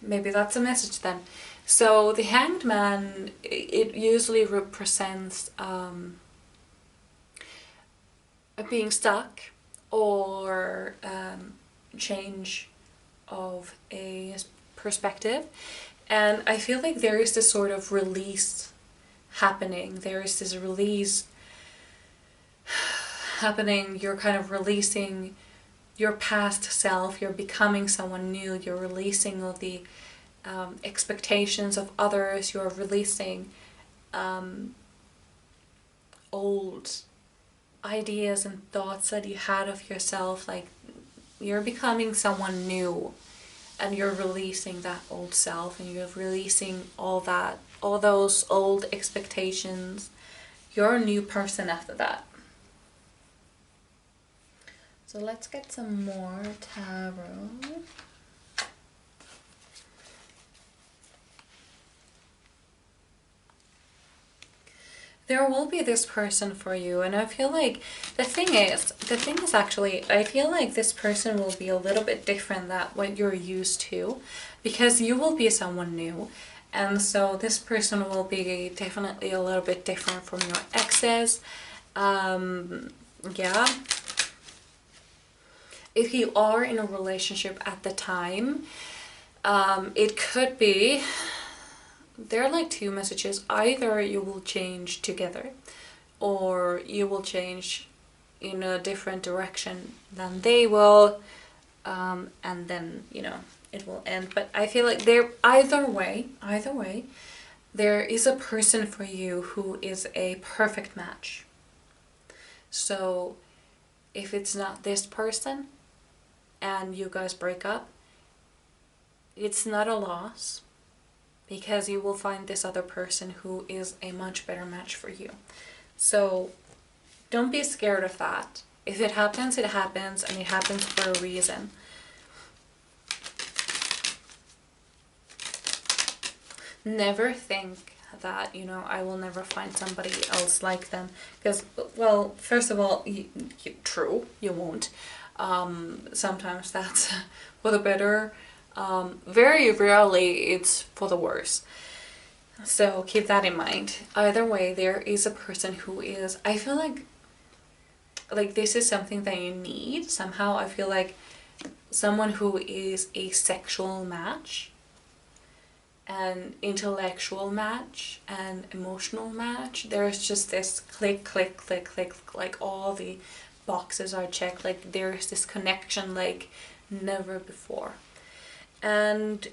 maybe that's a message then. So the Hanged Man, it usually represents being stuck or change of a perspective. And I feel like there is this sort of release happening. There is this release happening. You're kind of releasing your past self. You're becoming someone new. You're releasing all the expectations of others. You're releasing old ideas and thoughts that you had of yourself. Like, you're becoming someone new, and you're releasing that old self, and you're releasing all those old expectations. You're a new person after that. So let's get some more tarot. there will be this person for you, and I feel like the thing is actually, I feel like this person will be a little bit different than what you're used to, because you will be someone new, and so this person will be definitely a little bit different from your exes. Yeah. If you are in a relationship at the time, it could be, there are like two messages. Either you will change together, or you will change in a different direction than they will, and then, you know, it will end. But I feel like there, either way, there is a person for you who is a perfect match. So if it's not this person and you guys break up, it's not a loss, because you will find this other person who is a much better match for you. So don't be scared of that. If it happens, it happens, and it happens for a reason. Never think that, you know, I will never find somebody else like them. Because, well, first of all, true, you won't. Sometimes that's for the better. Very rarely it's for the worse. So keep that in mind. Either way, there is a person who is, I feel like this is something that you need. Somehow I feel like someone who is a sexual match, an intellectual match, an emotional match. There's just this click, click, click, click, like all the boxes are checked. Like there's this connection like never before. And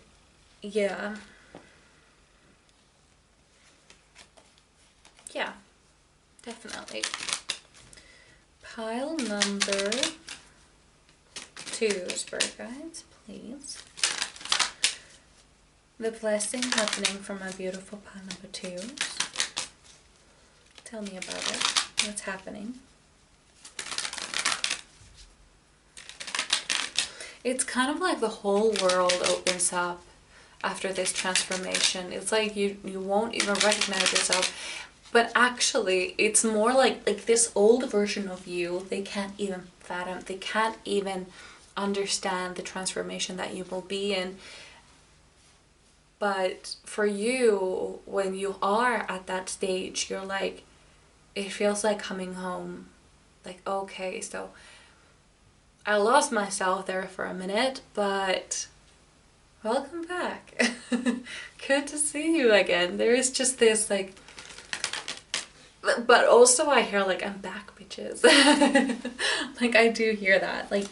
yeah, definitely. Pile number 2, spirit guides, please. The blessing happening from my beautiful pile number 2. Tell me about it. What's happening? It's kind of like the whole world opens up after this transformation. It's like you won't even recognize yourself. But actually, it's more like this old version of you, they can't even fathom, they can't even understand the transformation that you will be in. But for you, when you are at that stage, you're like, it feels like coming home. Like, okay, so I lost myself there for a minute, but welcome back. Good to see you again. There is just this like, but also I hear like, I'm back, bitches. Like I do hear that. Like,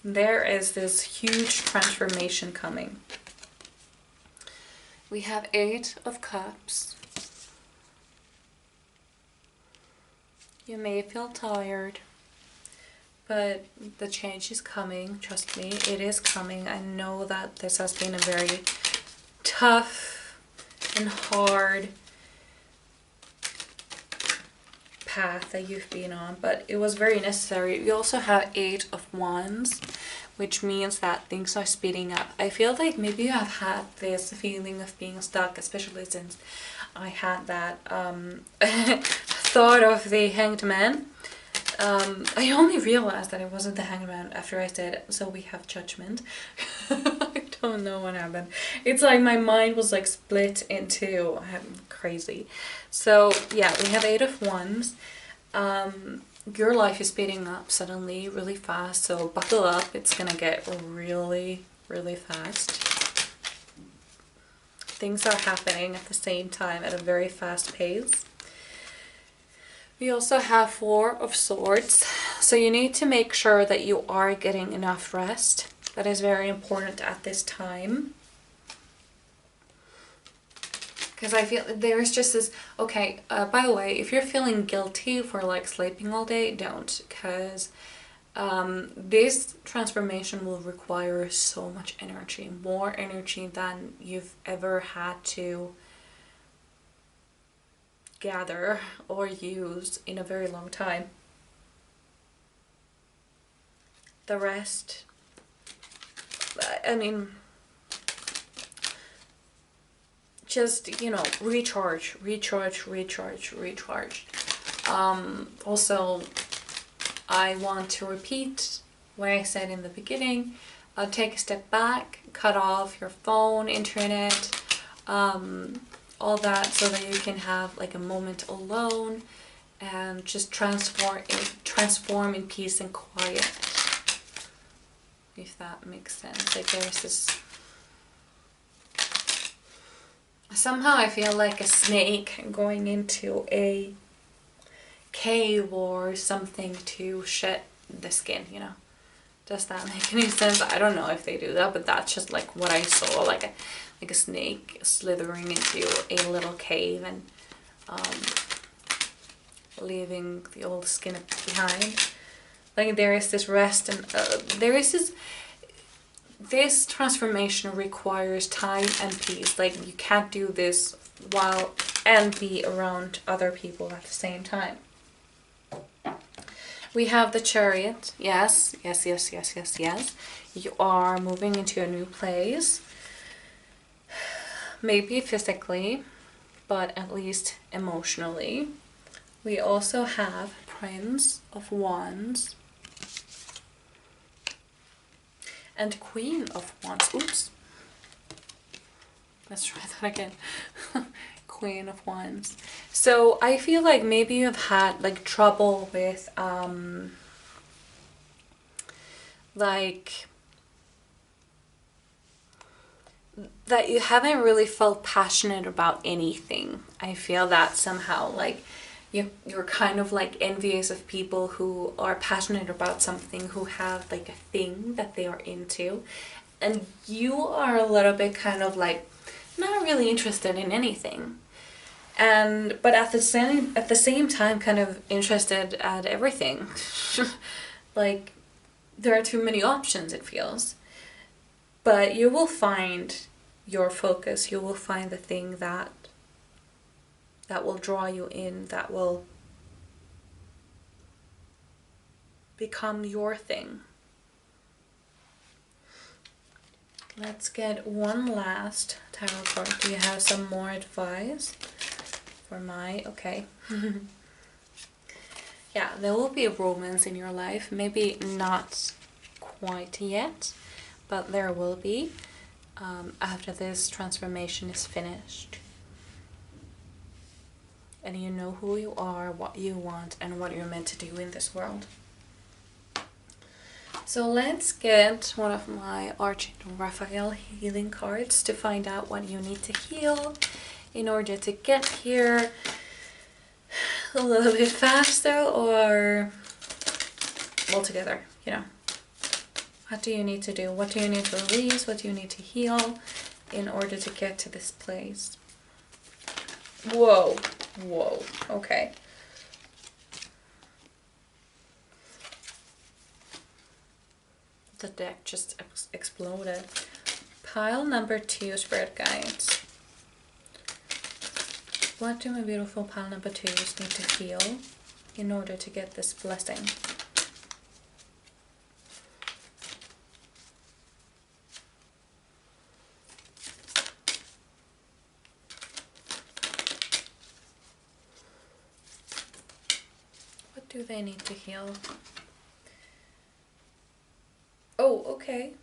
there is this huge transformation coming. We have 8 of Cups. You may feel tired, but the change is coming. Trust me, it is coming. I know that this has been a very tough and hard path that you've been on, but it was very necessary. We also have 8 of Wands, which means that things are speeding up. I feel like maybe you have had this feeling of being stuck, especially since I had that thought of the Hanged Man. I only realized that it wasn't the Hanged Man after I said, so we have Judgment. I don't know what happened. It's like my mind was like split in two. I'm crazy. So yeah, we have 8 of Wands. Your life is speeding up suddenly really fast, so buckle up. It's gonna get really, really fast. Things are happening at the same time at a very fast pace. We also have 4 of Swords, so you need to make sure that you are getting enough rest. That is very important at this time. Because I feel there's just this, okay, by the way, if you're feeling guilty for like sleeping all day, don't. Because this transformation will require so much energy, more energy than you've ever had to gather or use in a very long time. The rest, I mean, just, you know, recharge. Also, I want to repeat what I said in the beginning. Take a step back, cut off your phone, internet, all that, so that you can have like a moment alone and just transform in peace and quiet, if that makes sense. Like there's this, somehow I feel like a snake going into a cave or something to shed the skin, you know. Does that make any sense? I don't know if they do that, but that's just like what I saw, like a snake slithering into a little cave and leaving the old skin behind. Like there is this rest and there is this transformation requires time and peace. Like you can't do this while and be around other people at the same time. We have the Chariot. Yes. You are moving into a new place. Maybe physically, but at least emotionally. We also have Prince of Wands and Queen of Wands. Oops. Let's try that again. Queen of Wands. So I feel like maybe you've had like trouble with like that you haven't really felt passionate about anything. I feel that somehow like you're kind of like envious of people who are passionate about something, who have like a thing that they are into, and you are a little bit kind of like not really interested in anything. But at the same time kind of interested at everything. Like there are too many options, it feels. But you will find your focus, you will find the thing that will draw you in, that will become your thing. Let's get one last tarot card. Do you have some more advice for my, okay. Yeah, there will be a romance in your life. Maybe not quite yet, but there will be after this transformation is finished. And you know who you are, what you want, and what you're meant to do in this world. So let's get one of my Archangel Raphael healing cards to find out what you need to heal in order to get here a little bit faster or altogether, you know. What do you need to do? What do you need to release? What do you need to heal in order to get to this place? Whoa, okay. The deck just exploded. Pile number 2, Spirit Guides. What do my beautiful pile number 2s need to heal in order to get this blessing? What do they need to heal? Oh, okay.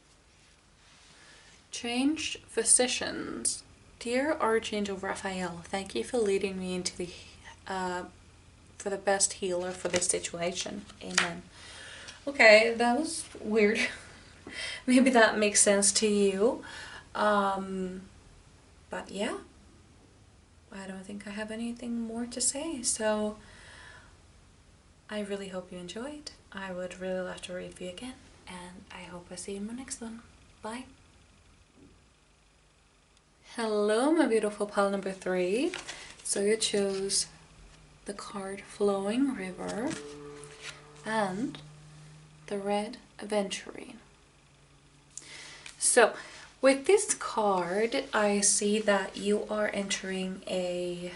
Changed physicians. Dear Archangel Raphael, thank you for leading me into the for the best healer for this situation. Amen. Okay, that was weird. Maybe that makes sense to you. But yeah, I don't think I have anything more to say. So I really hope you enjoyed. I would really love to read for you again. And I hope I see you in my next one. Bye. Hello, my beautiful pile number 3. So you chose the card Flowing River and the Red Aventurine. So with this card, I see that you are entering a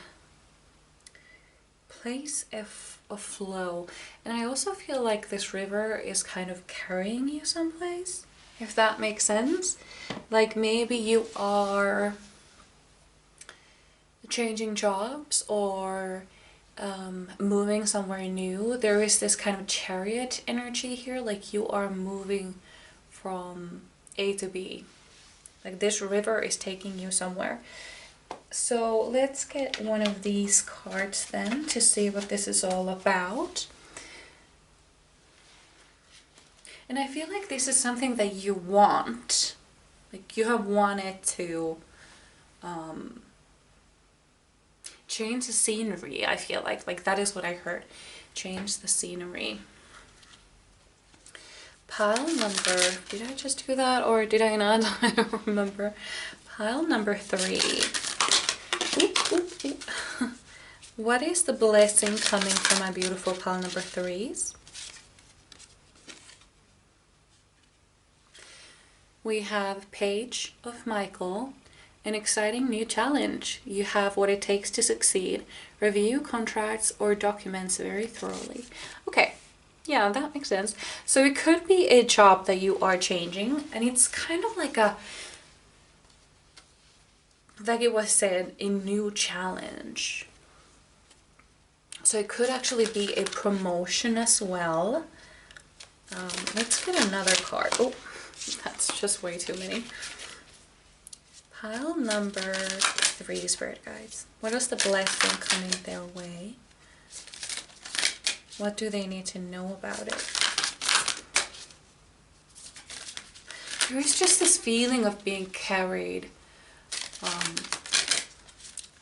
place of flow, and I also feel like this river is kind of carrying you someplace, if that makes sense. Like maybe you are changing jobs or moving somewhere new. There is this kind of chariot energy here, like you are moving from A to B. Like this river is taking you somewhere. So let's get one of these cards then to see what this is all about. And I feel like this is something that you want. Like you have wanted to change the scenery, I feel like that is what I heard. Change the scenery. Pile number, did I just do that or did I not? I don't remember. Pile number 3. Oop, oop, oop. What is the blessing coming from my beautiful pile number 3s? We have Page of Michael, an exciting new challenge. You have what it takes to succeed. Review contracts or documents very thoroughly. Okay, yeah, that makes sense. So it could be a job that you are changing, and it's kind of like it was said, a new challenge. So it could actually be a promotion as well. Let's get another card. Oh, that's just way too many. Pile number 3, Spirit Guides. What is the blessing coming their way? What do they need to know about it? There is just this feeling of being carried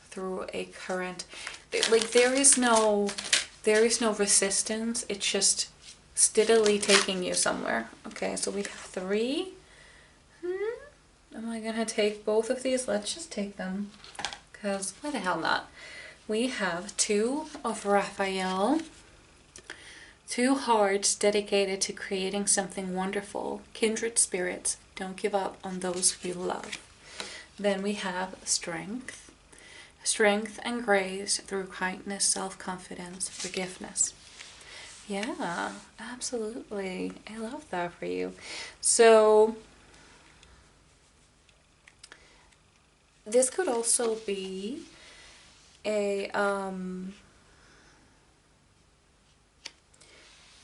through a current. Like there is no resistance. It's just steadily taking you somewhere. Okay, so we have 3. Am I gonna take both of these? Let's just take them, because why the hell not? We have 2 of Raphael, 2 hearts dedicated to creating something wonderful. Kindred spirits, don't give up on those you love. Then we have strength. Strength and grace through kindness, self-confidence, forgiveness. Yeah, absolutely. I love that for you. So this could also be a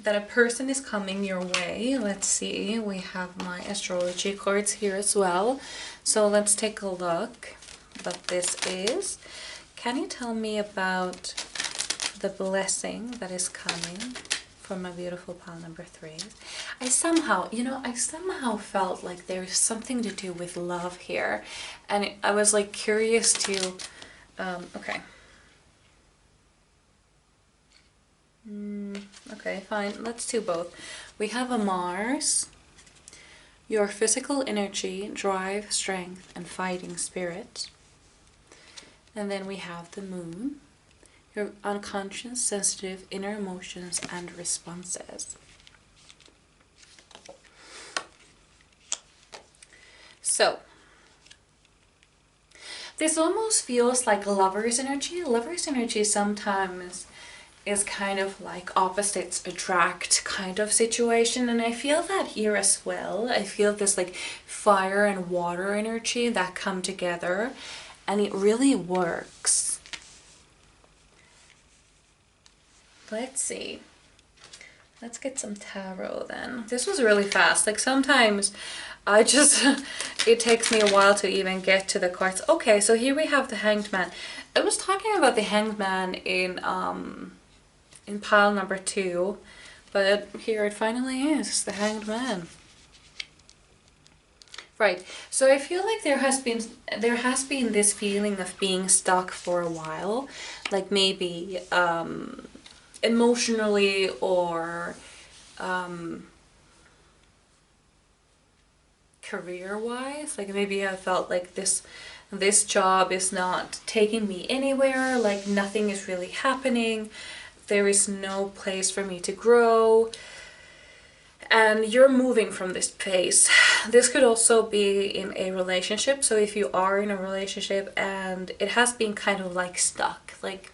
that a person is coming your way. Let's see, we have my astrology cards here as well. So let's take a look what this is. Can you tell me about the blessing that is coming from my beautiful pile number 3? I somehow felt like there's something to do with love here, and I was like curious to okay. Okay, fine, let's do both. We have a Mars, your physical energy, drive, strength, and fighting spirit. And then we have the Moon, your unconscious, sensitive, inner emotions and responses. So, this almost feels like Lover's energy. Lover's energy sometimes is kind of like opposites attract kind of situation, and I feel that here as well. I feel this like fire and water energy that come together, and it really works. Let's see. Let's get some tarot then. This was really fast. Like sometimes I just, it takes me a while to even get to the cards. Okay, so here we have the Hanged Man. I was talking about the Hanged Man in pile number 2, but here it finally is, the Hanged Man. Right, so I feel like there has been this feeling of being stuck for a while, like maybe emotionally or career-wise. Like maybe I felt like this job is not taking me anywhere, like nothing is really happening, there is no place for me to grow. And you're moving from this place. This could also be in a relationship. So if you are in a relationship and it has been kind of like stuck, like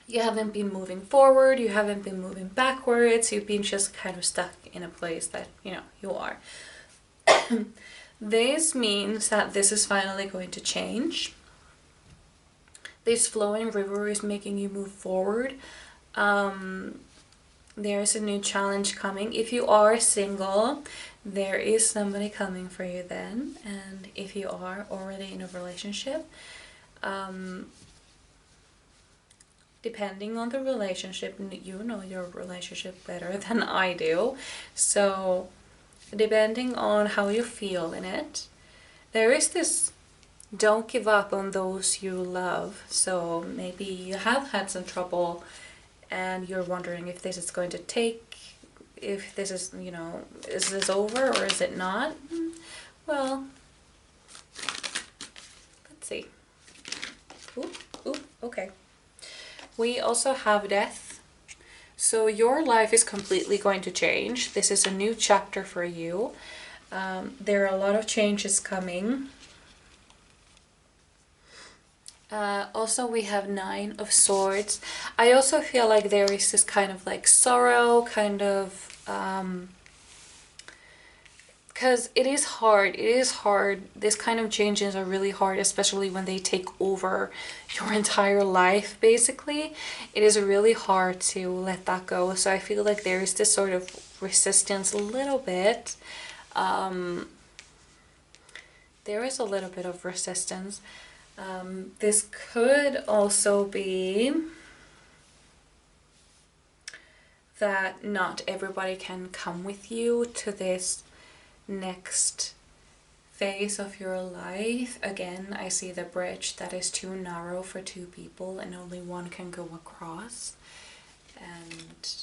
you haven't been moving forward, you haven't been moving backwards, you've been just kind of stuck in a place that, you know, you are. This means that this is finally going to change. This flowing river is making you move forward. There's a new challenge coming. If you are single, there is somebody coming for you then. And if you are already in a relationship, depending on the relationship, you know your relationship better than I do. So depending on how you feel in it, there is this don't give up on those you love. So maybe you have had some trouble and you're wondering if this is going to take, if this is, you know, is this over or is it not? Well, let's see. Ooh, okay. We also have death. So your life is completely going to change. This is a new chapter for you. There are a lot of changes coming. Also we have 9 of Swords. I also feel like there is this kind of like sorrow, kind of, because it is hard. This kind of changes are really hard, especially when they take over your entire life, basically. It is really hard to let that go. So I feel like there is this sort of resistance a little bit. There is a little bit of resistance. This could also be that not everybody can come with you to this next phase of your life. Again, I see the bridge that is too narrow for 2 people and only one can go across, and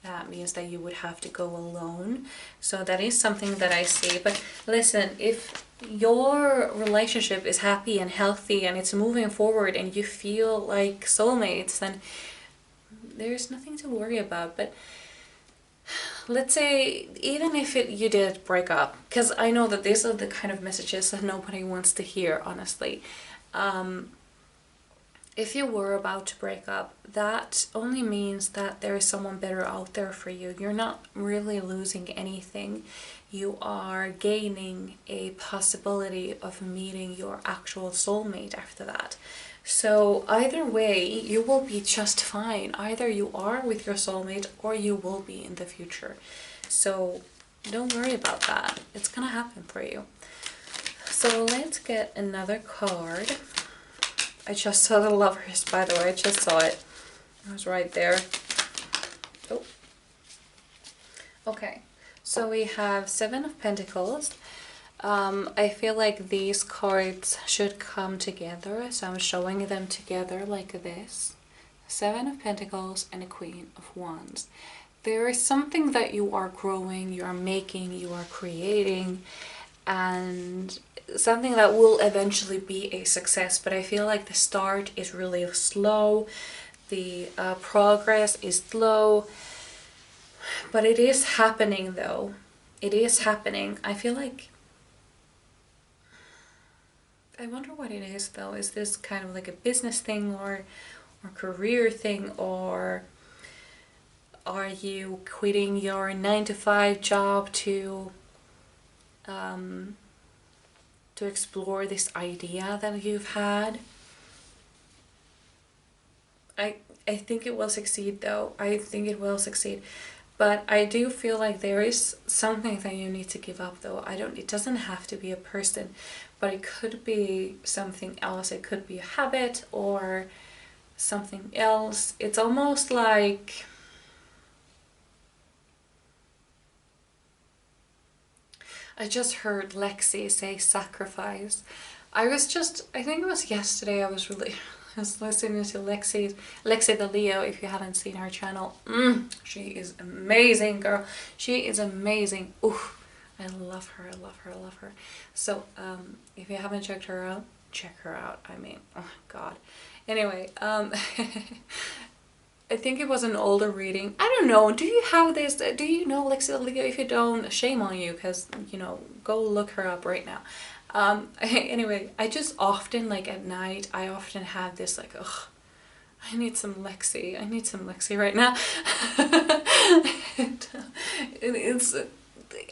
that means that you would have to go alone. So that is something that I see. But listen, if your relationship is happy and healthy and it's moving forward and you feel like soulmates, then there's nothing to worry about. But let's say even if you did break up, because I know that these are the kind of messages that nobody wants to hear, honestly. If you were about to break up, that only means that there is someone better out there for you. You're not really losing anything. You are gaining a possibility of meeting your actual soulmate after that. So either way, you will be just fine. Either you are with your soulmate or you will be in the future. So don't worry about that. It's gonna happen for you. So let's get another card. I just saw the Lovers, by the way. I just saw it. It was right there. Oh. Okay. So we have 7 of Pentacles. I feel like these cards should come together, so I'm showing them together like this. 7 of Pentacles and a Queen of Wands. There is something that you are growing, you are making, you are creating, and something that will eventually be a success. But I feel like the start is really slow, the progress is slow, but it is happening though. It is happening. I feel like, I wonder what it is though. Is this kind of like a business thing or career thing, or are you quitting your 9-to-5 job to explore this idea that you've had? I think it will succeed though. I think it will succeed. But I do feel like there is something that you need to give up though. It doesn't have to be a person, but it could be something else. It could be a habit or something else. It's almost like, I just heard Lexi say sacrifice. I think it was yesterday, I was listening to Lexi the Leo. If you haven't seen her channel, she is amazing, girl. She is amazing. Ooh, I love her, I love her, I love her. So if you haven't checked her out, check her out. I mean, oh god. Anyway, I think it was an older reading. I don't know. Do you have this? Do you know Lexi the Leo? If you don't, shame on you, because, you know, go look her up right now. Anyway, I just often, like at night, I often have this like, ugh, I need some Lexi. I need some Lexi right now.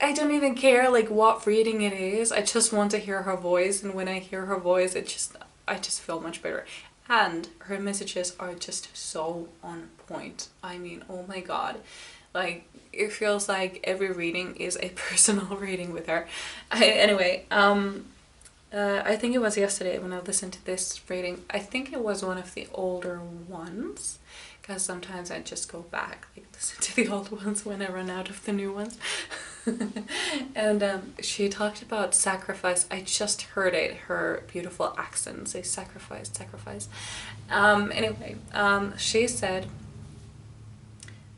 I don't even care like what reading it is. I just want to hear her voice, and when I hear her voice, I just feel much better. And her messages are just so on point. I mean, oh my god. Like, it feels like every reading is a personal reading with her. Anyway, I think it was yesterday when I listened to this reading. I think it was one of the older ones, because sometimes I just go back, like, listen to the old ones when I run out of the new ones. And she talked about sacrifice. I just heard it, her beautiful accent, say sacrifice. Anyway, she said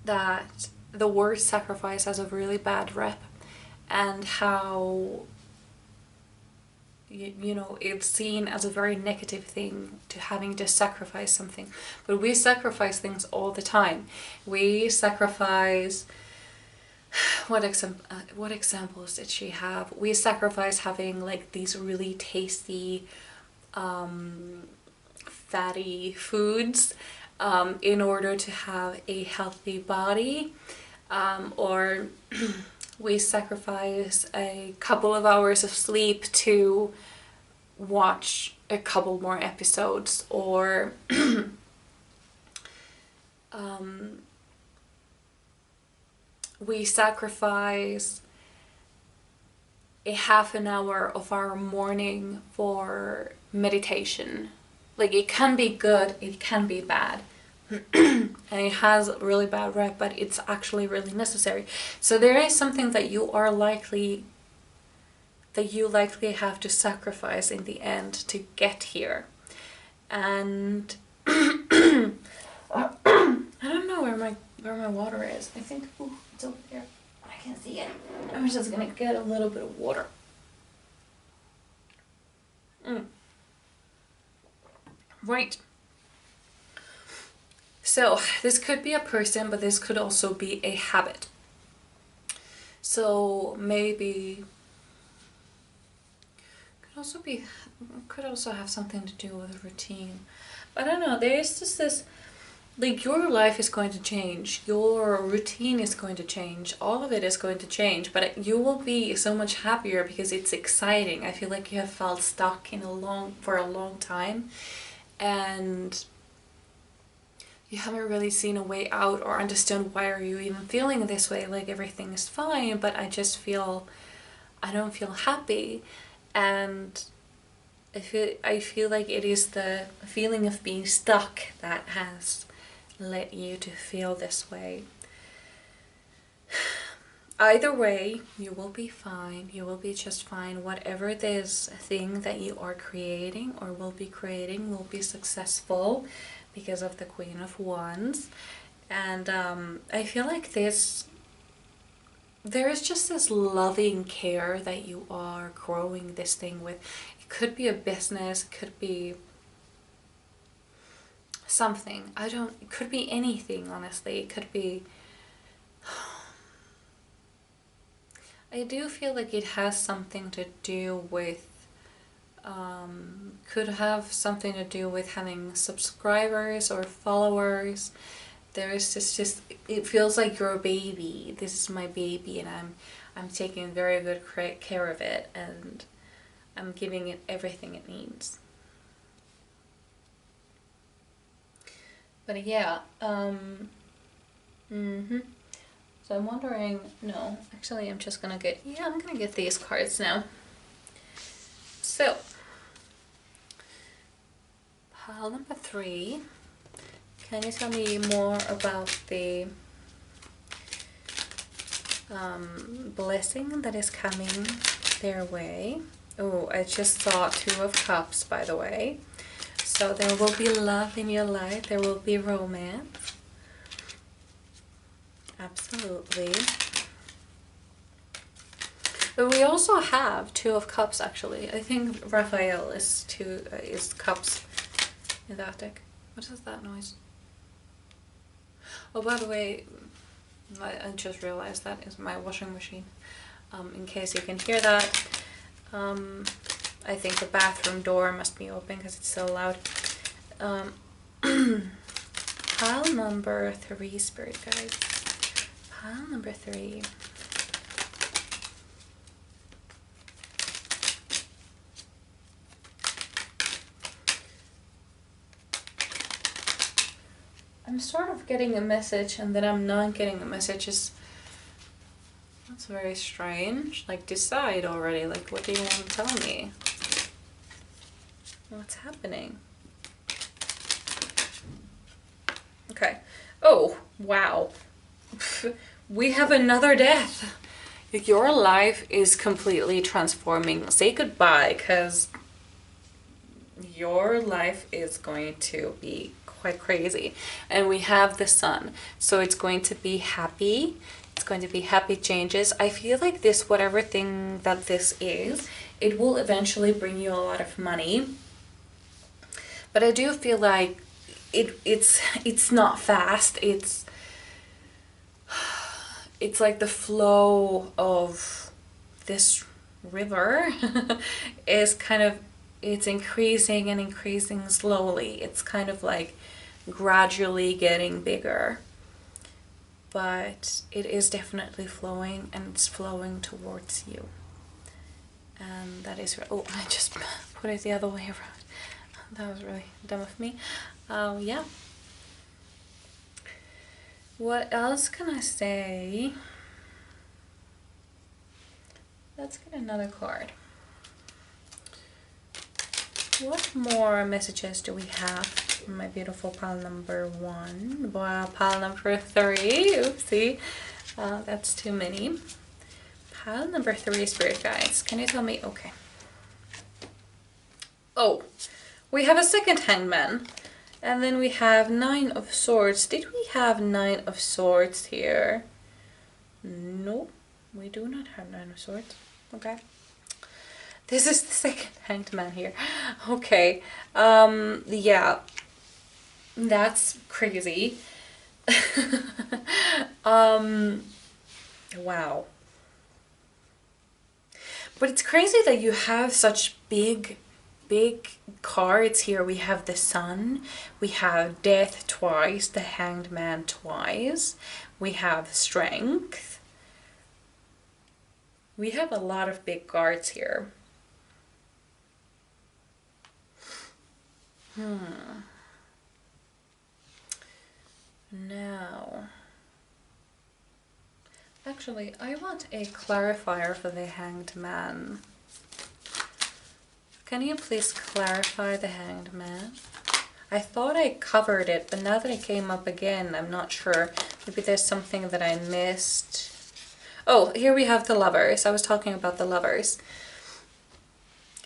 that the word sacrifice has a really bad rep, and how you know, it's seen as a very negative thing to having to sacrifice something. But we sacrifice things all the time. We sacrifice, what examples did she have? We sacrifice having like these really tasty fatty foods in order to have a healthy body, or we sacrifice a couple of hours of sleep to watch a couple more episodes, or we sacrifice a half an hour of our morning for meditation. Like, it can be good, it can be bad. And it has a really bad rep, but it's actually really necessary. So there is something that you likely have to sacrifice in the end to get here. And I don't know where my water is. I think it's over there. I can't see it. I'm just gonna get a little bit of water. Right. So this could be a person, but this could also be a habit. So maybe could also have something to do with routine. I don't know, there is just this, like, your life is going to change, your routine is going to change, all of it is going to change, but you will be so much happier because it's exciting. I feel like you have felt stuck for a long time, and you haven't really seen a way out or understood why are you even feeling this way. Like, everything is fine, but I don't feel happy. And I feel like it is the feeling of being stuck that has led you to feel this way. Either way, you will be fine. You will be just fine. Whatever this thing that you are creating or will be creating will be successful because of the Queen of Wands. And I feel like there is just this loving care that you are growing this thing with. It could be a business, it could be something. It could be anything, honestly. It could be... I do feel like it has something to do with... could have something to do with having subscribers or followers. There is just it feels like you're a baby. This is my baby, and I'm taking very good care of it, and I'm giving it everything it needs. But yeah, so I'm wondering, no, actually I'm just gonna get, I'm gonna get these cards now. So, pile number 3. Can you tell me more about the blessing that is coming their way? Oh, I just saw 2 of Cups, by the way. So there will be love in your life. There will be romance. Absolutely. But we also have 2 of Cups, actually. I think Raphael is Cups in that deck. What is that noise? Oh, by the way, I just realized that is my washing machine. In case you can hear that, I think the bathroom door must be open because it's so loud. Pile number 3, Spirit Guides. Pile number 3. sort of getting a message and then I'm not getting a message. That's very strange. Like, decide already. Like, what do you want to tell me? What's happening? Okay. Oh, wow. We have another death. Your life is completely transforming. Say goodbye, because your life is going to be quite crazy. And we have the sun. So it's going to be happy. It's going to be happy changes. I feel like this, whatever thing that this is, it will eventually bring you a lot of money. But I do feel like it's not fast. It's like the flow of this river is kind of, it's increasing and increasing slowly. It's kind of like gradually getting bigger. But it is definitely flowing, and it's flowing towards you. And that is, oh, I just put it the other way around. That was really dumb of me. Yeah. What else can I say? Let's get another card. What more messages do we have? My beautiful pile number 1. Wow, pile number 3. Oopsie. That's too many. Pile number 3, spirit guides. Can you tell me? Okay. Oh, we have a second hangman. And then we have 9 of swords. Did we have 9 of swords here? No, we do not have 9 of swords. Okay. This is the second hanged man here. Okay. Yeah. That's crazy. Wow. But it's crazy that you have such big cards here. We have the sun, we have death twice, the hanged man twice, we have strength. We have a lot of big cards here. Now, actually, I want a clarifier for the hanged man. Can you please clarify the hanged man? I thought I covered it, but now that it came up again, I'm not sure. Maybe there's something that I missed. Oh, here we have the lovers. I was talking about the lovers.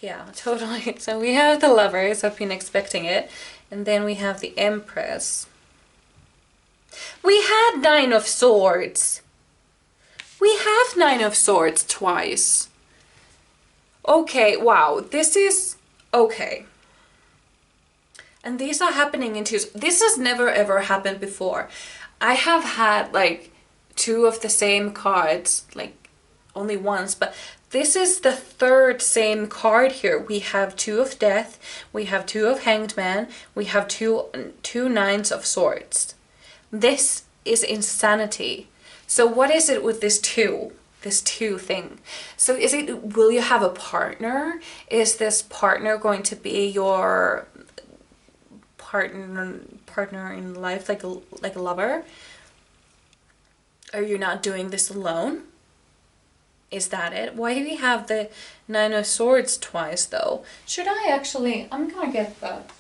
Yeah, totally. So we have the lovers. I've been expecting it. And then we have the Empress. We had 9 of swords. We have 9 of swords twice. Okay, wow, this is okay. And these are happening in twos. This has never ever happened before. I have had like 2 of the same cards, like only once, but this is the 3rd same card here. We have 2 of death, we have 2 of hanged man, we have two 9s of swords. This is insanity. So what is it with this 2? This 2 thing. So is it, will you have a partner? Is this partner going to be your partner in life, like a lover? Are you not doing this alone? Is that it? Why do we have the 9 of swords twice though? Should I actually, I'm gonna get that.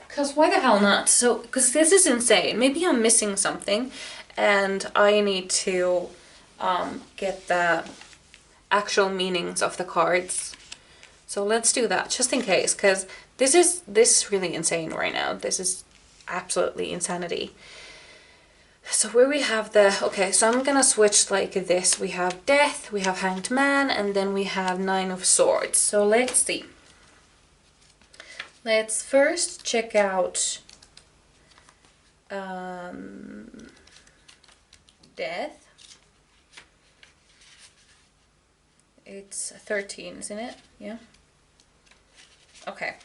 Because why the hell not? So, because this is insane. Maybe I'm missing something and I need to get the actual meanings of the cards. So let's do that just in case, because this is really insane right now. This is absolutely insanity. So where we have the, okay, so I'm gonna switch like this. We have death, we have hanged man, and then we have 9 of swords. So let's see. Let's first check out death. It's 13, isn't it? Yeah. Okay.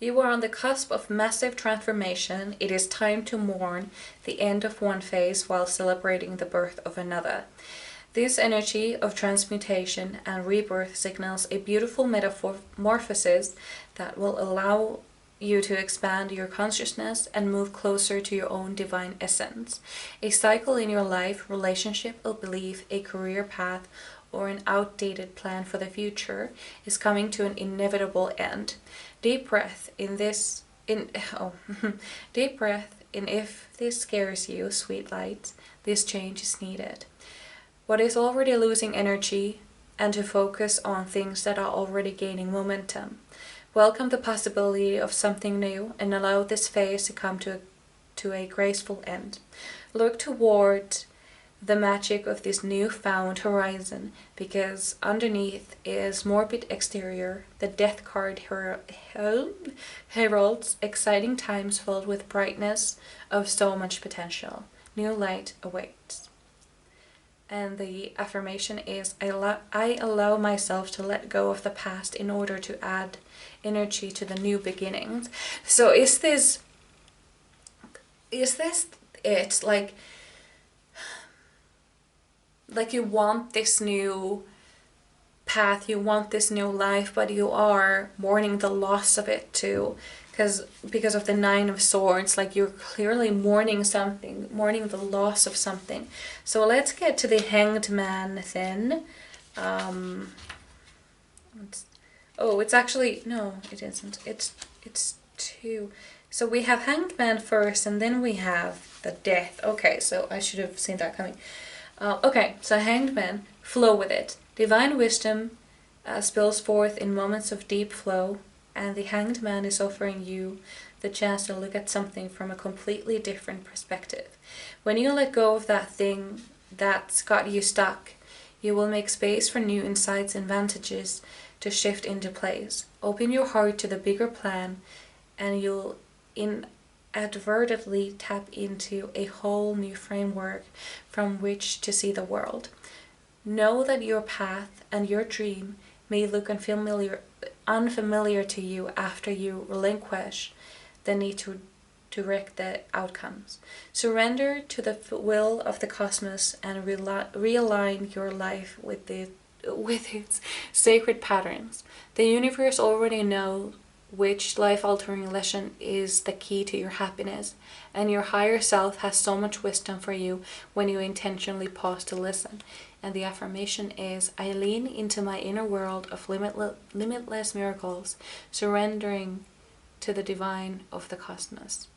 You are on the cusp of massive transformation. It is time to mourn the end of one phase while celebrating the birth of another. This energy of transmutation and rebirth signals a beautiful metamorphosis that will allow you to expand your consciousness and move closer to your own divine essence. A cycle in your life, relationship or belief, a career path, or an outdated plan for the future is coming to an inevitable end. Deep breath in this deep breath in. If this scares you, sweet light, this change is needed. What is already losing energy, and to focus on things that are already gaining momentum. Welcome the possibility of something new and allow this phase to come to a graceful end. Look toward the magic of this newfound horizon, because underneath is morbid exterior. The death card heralds exciting times filled with brightness of so much potential. New light awaits. And the affirmation is, I allow myself to let go of the past in order to add energy to the new beginnings. So is this it? Like you want this new path, you want this new life, but you are mourning the loss of it too, because of the Nine of Swords. Like you're clearly mourning something, mourning the loss of something. So let's get to the Hanged Man then. It's actually, no, it isn't. It's two. So we have Hanged Man first, and then we have the Death. Okay, so I should have seen that coming. Okay, so Hanged Man, flow with it. Divine wisdom spills forth in moments of deep flow, and the Hanged Man is offering you the chance to look at something from a completely different perspective. When you let go of that thing that's got you stuck, you will make space for new insights and vantages to shift into place. Open your heart to the bigger plan, and you'll inadvertently tap into a whole new framework from which to see the world. Know that your path and your dream may look unfamiliar to you after you relinquish the need to direct the outcomes. Surrender to the will of the cosmos and realign your life with its sacred patterns. The universe already knows which life-altering lesson is the key to your happiness, and your higher self has so much wisdom for you when you intentionally pause to listen. And the affirmation is, I lean into my inner world of limitless miracles, surrendering to the divine of the cosmos.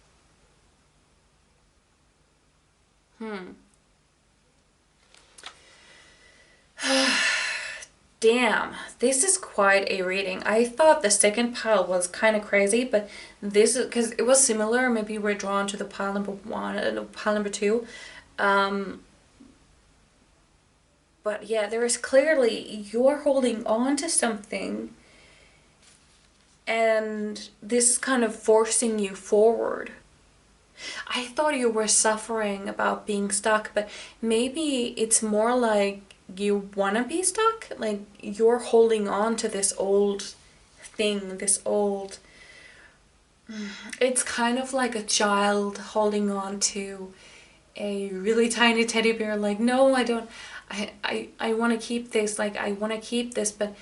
Damn, this is quite a reading. I thought the second pile was kind of crazy, but this is because it was similar. Maybe we're drawn to the pile number one and pile number two. But yeah, there is clearly you're holding on to something, and this is kind of forcing you forward. I thought you were suffering about being stuck, but maybe it's more like you want to be stuck. Like you're holding on to this old thing, it's kind of like a child holding on to a really tiny teddy bear. Like, no, I don't, I want to keep this, like I want to keep this, but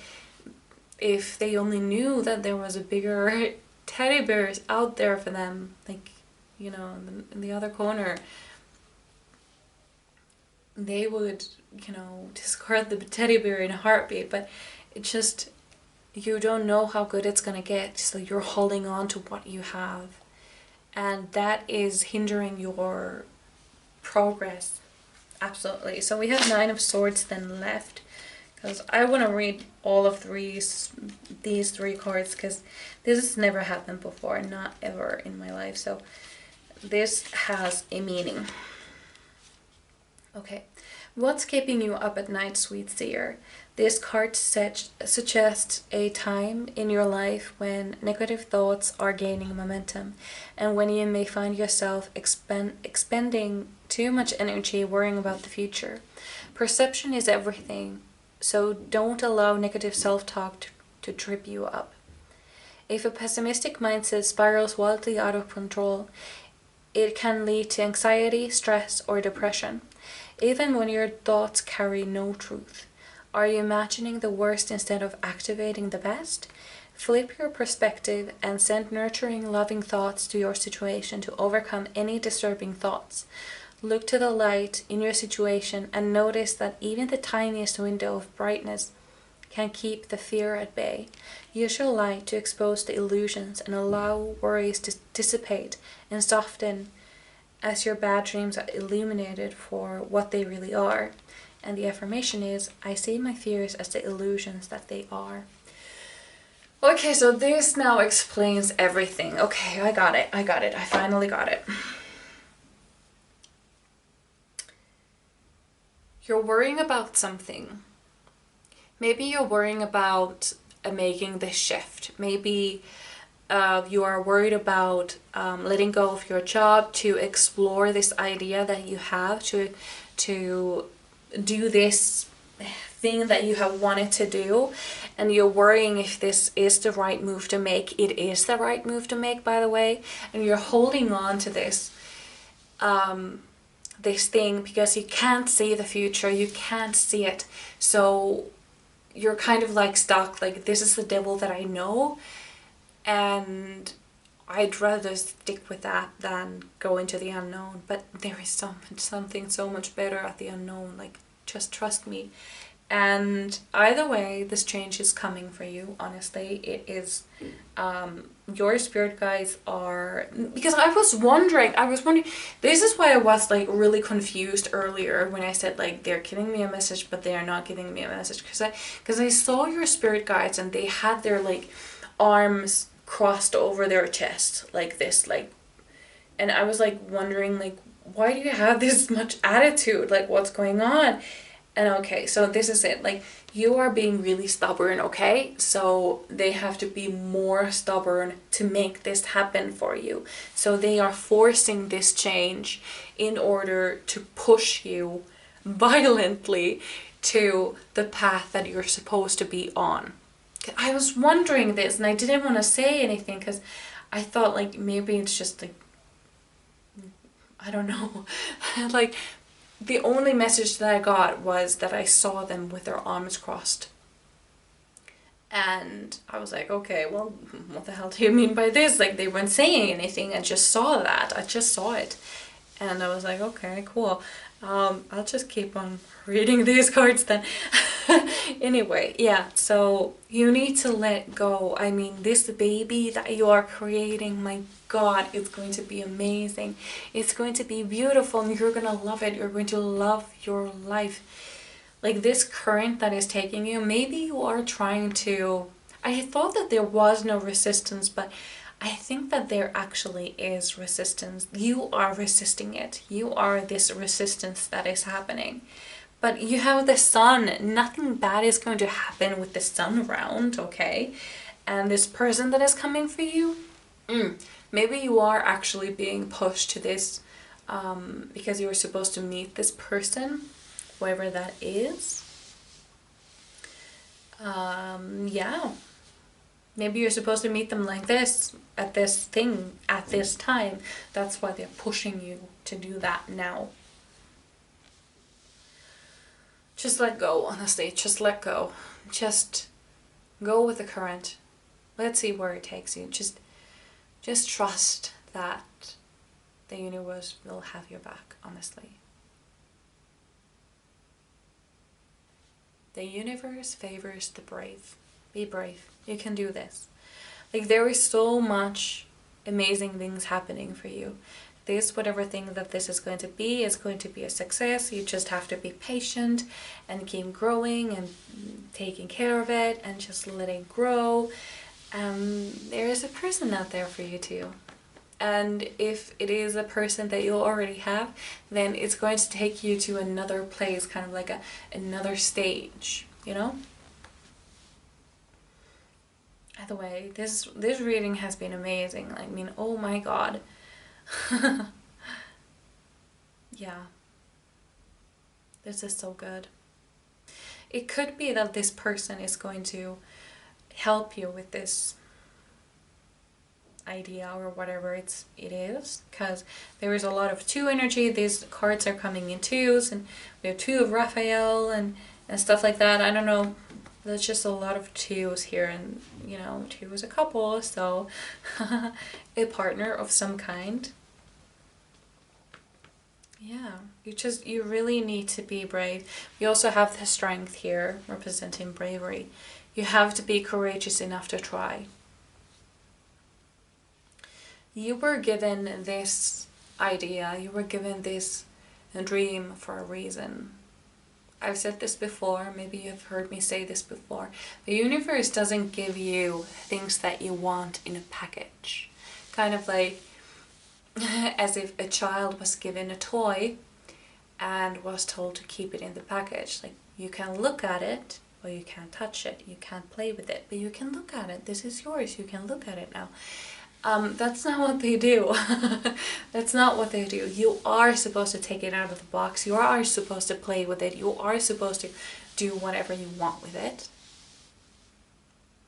if they only knew that there was a bigger teddy bear out there for them, like, you know, in the other corner, they would, you know, discard the teddy bear in a heartbeat. But it's just, you don't know how good it's gonna get, so you're holding on to what you have, and that is hindering your progress. Absolutely. So we have Nine of Swords then left, because I want to read all of these three cards, because this has never happened before, not ever in my life, so this has a meaning. Okay, what's keeping you up at night, sweet seer? This card suggests a time in your life when negative thoughts are gaining momentum, and when you may find yourself expending too much energy worrying about the future. Perception is everything, so don't allow negative self-talk to trip you up. If a pessimistic mindset spirals wildly out of control, it can lead to anxiety, stress, or depression. even when your thoughts carry no truth? Are you imagining the worst instead of activating the best? Flip your perspective and send nurturing, loving thoughts to your situation to overcome any disturbing thoughts. Look to the light in your situation and notice that even the tiniest window of brightness can keep the fear at bay. Use your light to expose the illusions and allow worries to dissipate and soften as your bad dreams are illuminated for what they really are. And the affirmation is, I see my fears as the illusions that they are. Okay, so this now explains everything. Okay, I got it. I finally got it. You're worrying about something. Maybe you're worrying about making this shift. Maybe you are worried about letting go of your job to explore this idea that you have to do this thing that you have wanted to do, and you're worrying if this is the right move to make. It is the right move to make, by the way, and you're holding on to this this thing because you can't see the future, you can't see it, so you're kind of like stuck, like this is the devil that I know, and I'd rather stick with that than go into the unknown. But there is something so much better at the unknown, like just trust me. And either way, this change is coming for you, honestly. It is, your spirit guides are, because I was wondering, this is why I was like really confused earlier when I said like they're giving me a message but they are not giving me a message, because I saw your spirit guides and they had their like arms crossed over their chest like this, like, and I was like wondering like, why do you have this much attitude, like what's going on? And okay, so this is it, like you are being really stubborn, okay? So they have to be more stubborn to make this happen for you. So they are forcing this change in order to push you violently to the path that you're supposed to be on. I was wondering this and I didn't want to say anything because I thought like maybe it's just like, I don't know, like the only message that I got was that I saw them with their arms crossed. And I was like, okay, well, what the hell do you mean by this? Like they weren't saying anything, I just saw that. I just saw it. And I was like, okay, cool. I'll just keep on reading these cards then. Anyway, yeah, so you need to let go. I mean, this baby that you are creating, my God, it's going to be amazing. It's going to be beautiful and you're going to love it. You're going to love your life. Like this current that is taking you, maybe you are trying to, I thought that there was no resistance, but I think that there actually is resistance. You are resisting it. You are this resistance that is happening. But you have the sun. Nothing bad is going to happen with the sun around, okay? And this person that is coming for you, maybe you are actually being pushed to this because you were supposed to meet this person, whoever that is. Yeah. Maybe you're supposed to meet them like this, at this thing, at this time. That's why they're pushing you to do that now. Just let go, honestly. Just let go. Just go with the current. Let's see where it takes you. Just trust that the universe will have your back, honestly. The universe favors the brave. Be brave. You can do this. Like there is so much amazing things happening for you. This, whatever thing that this is going to be a success. You just have to be patient and keep growing and taking care of it and just let it grow. There is a person out there for you too. And if it is a person that you already have, then it's going to take you to another place, kind of like another stage, you know? Either way, this reading has been amazing. I mean, oh my God. Yeah. This is so good. It could be that this person is going to help you with this idea or whatever it is, because there is a lot of 2 energy. These cards are coming in 2s, and we have 2 of Raphael and stuff like that. I don't know, there's just a lot of 2s here, and you know, 2 is a couple, so a partner of some kind. Yeah, you really need to be brave. We also have the Strength here representing bravery. You have to be courageous enough to try. You were given this idea, you were given this dream for a reason. I've said this before, maybe you've heard me say this before. The universe doesn't give you things that you want in a package. Kind of like as if a child was given a toy and was told to keep it in the package. Like, you can look at it, but you can't touch it. You can't play with it, but you can look at it. This is yours. You can look at it now. That's not what they do. That's not what they do. You are supposed to take it out of the box. You are supposed to play with it. You are supposed to do whatever you want with it.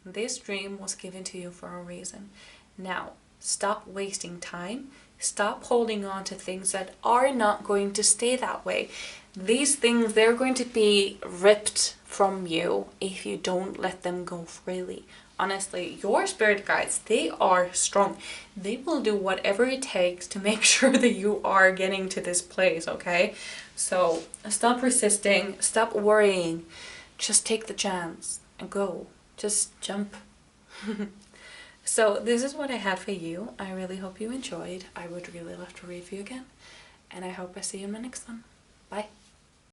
This dream was given to you for a reason. Now, stop wasting time. Stop holding on to things that are not going to stay that way. These things, they're going to be ripped from you if you don't let them go freely. Honestly, your spirit guides, they are strong. They will do whatever it takes to make sure that you are getting to this place, okay? So stop resisting, stop worrying. Just take the chance and go. Just jump. So this is what I had for you. I really hope you enjoyed. I would really love to read for you again. And I hope I see you in my next one. Bye.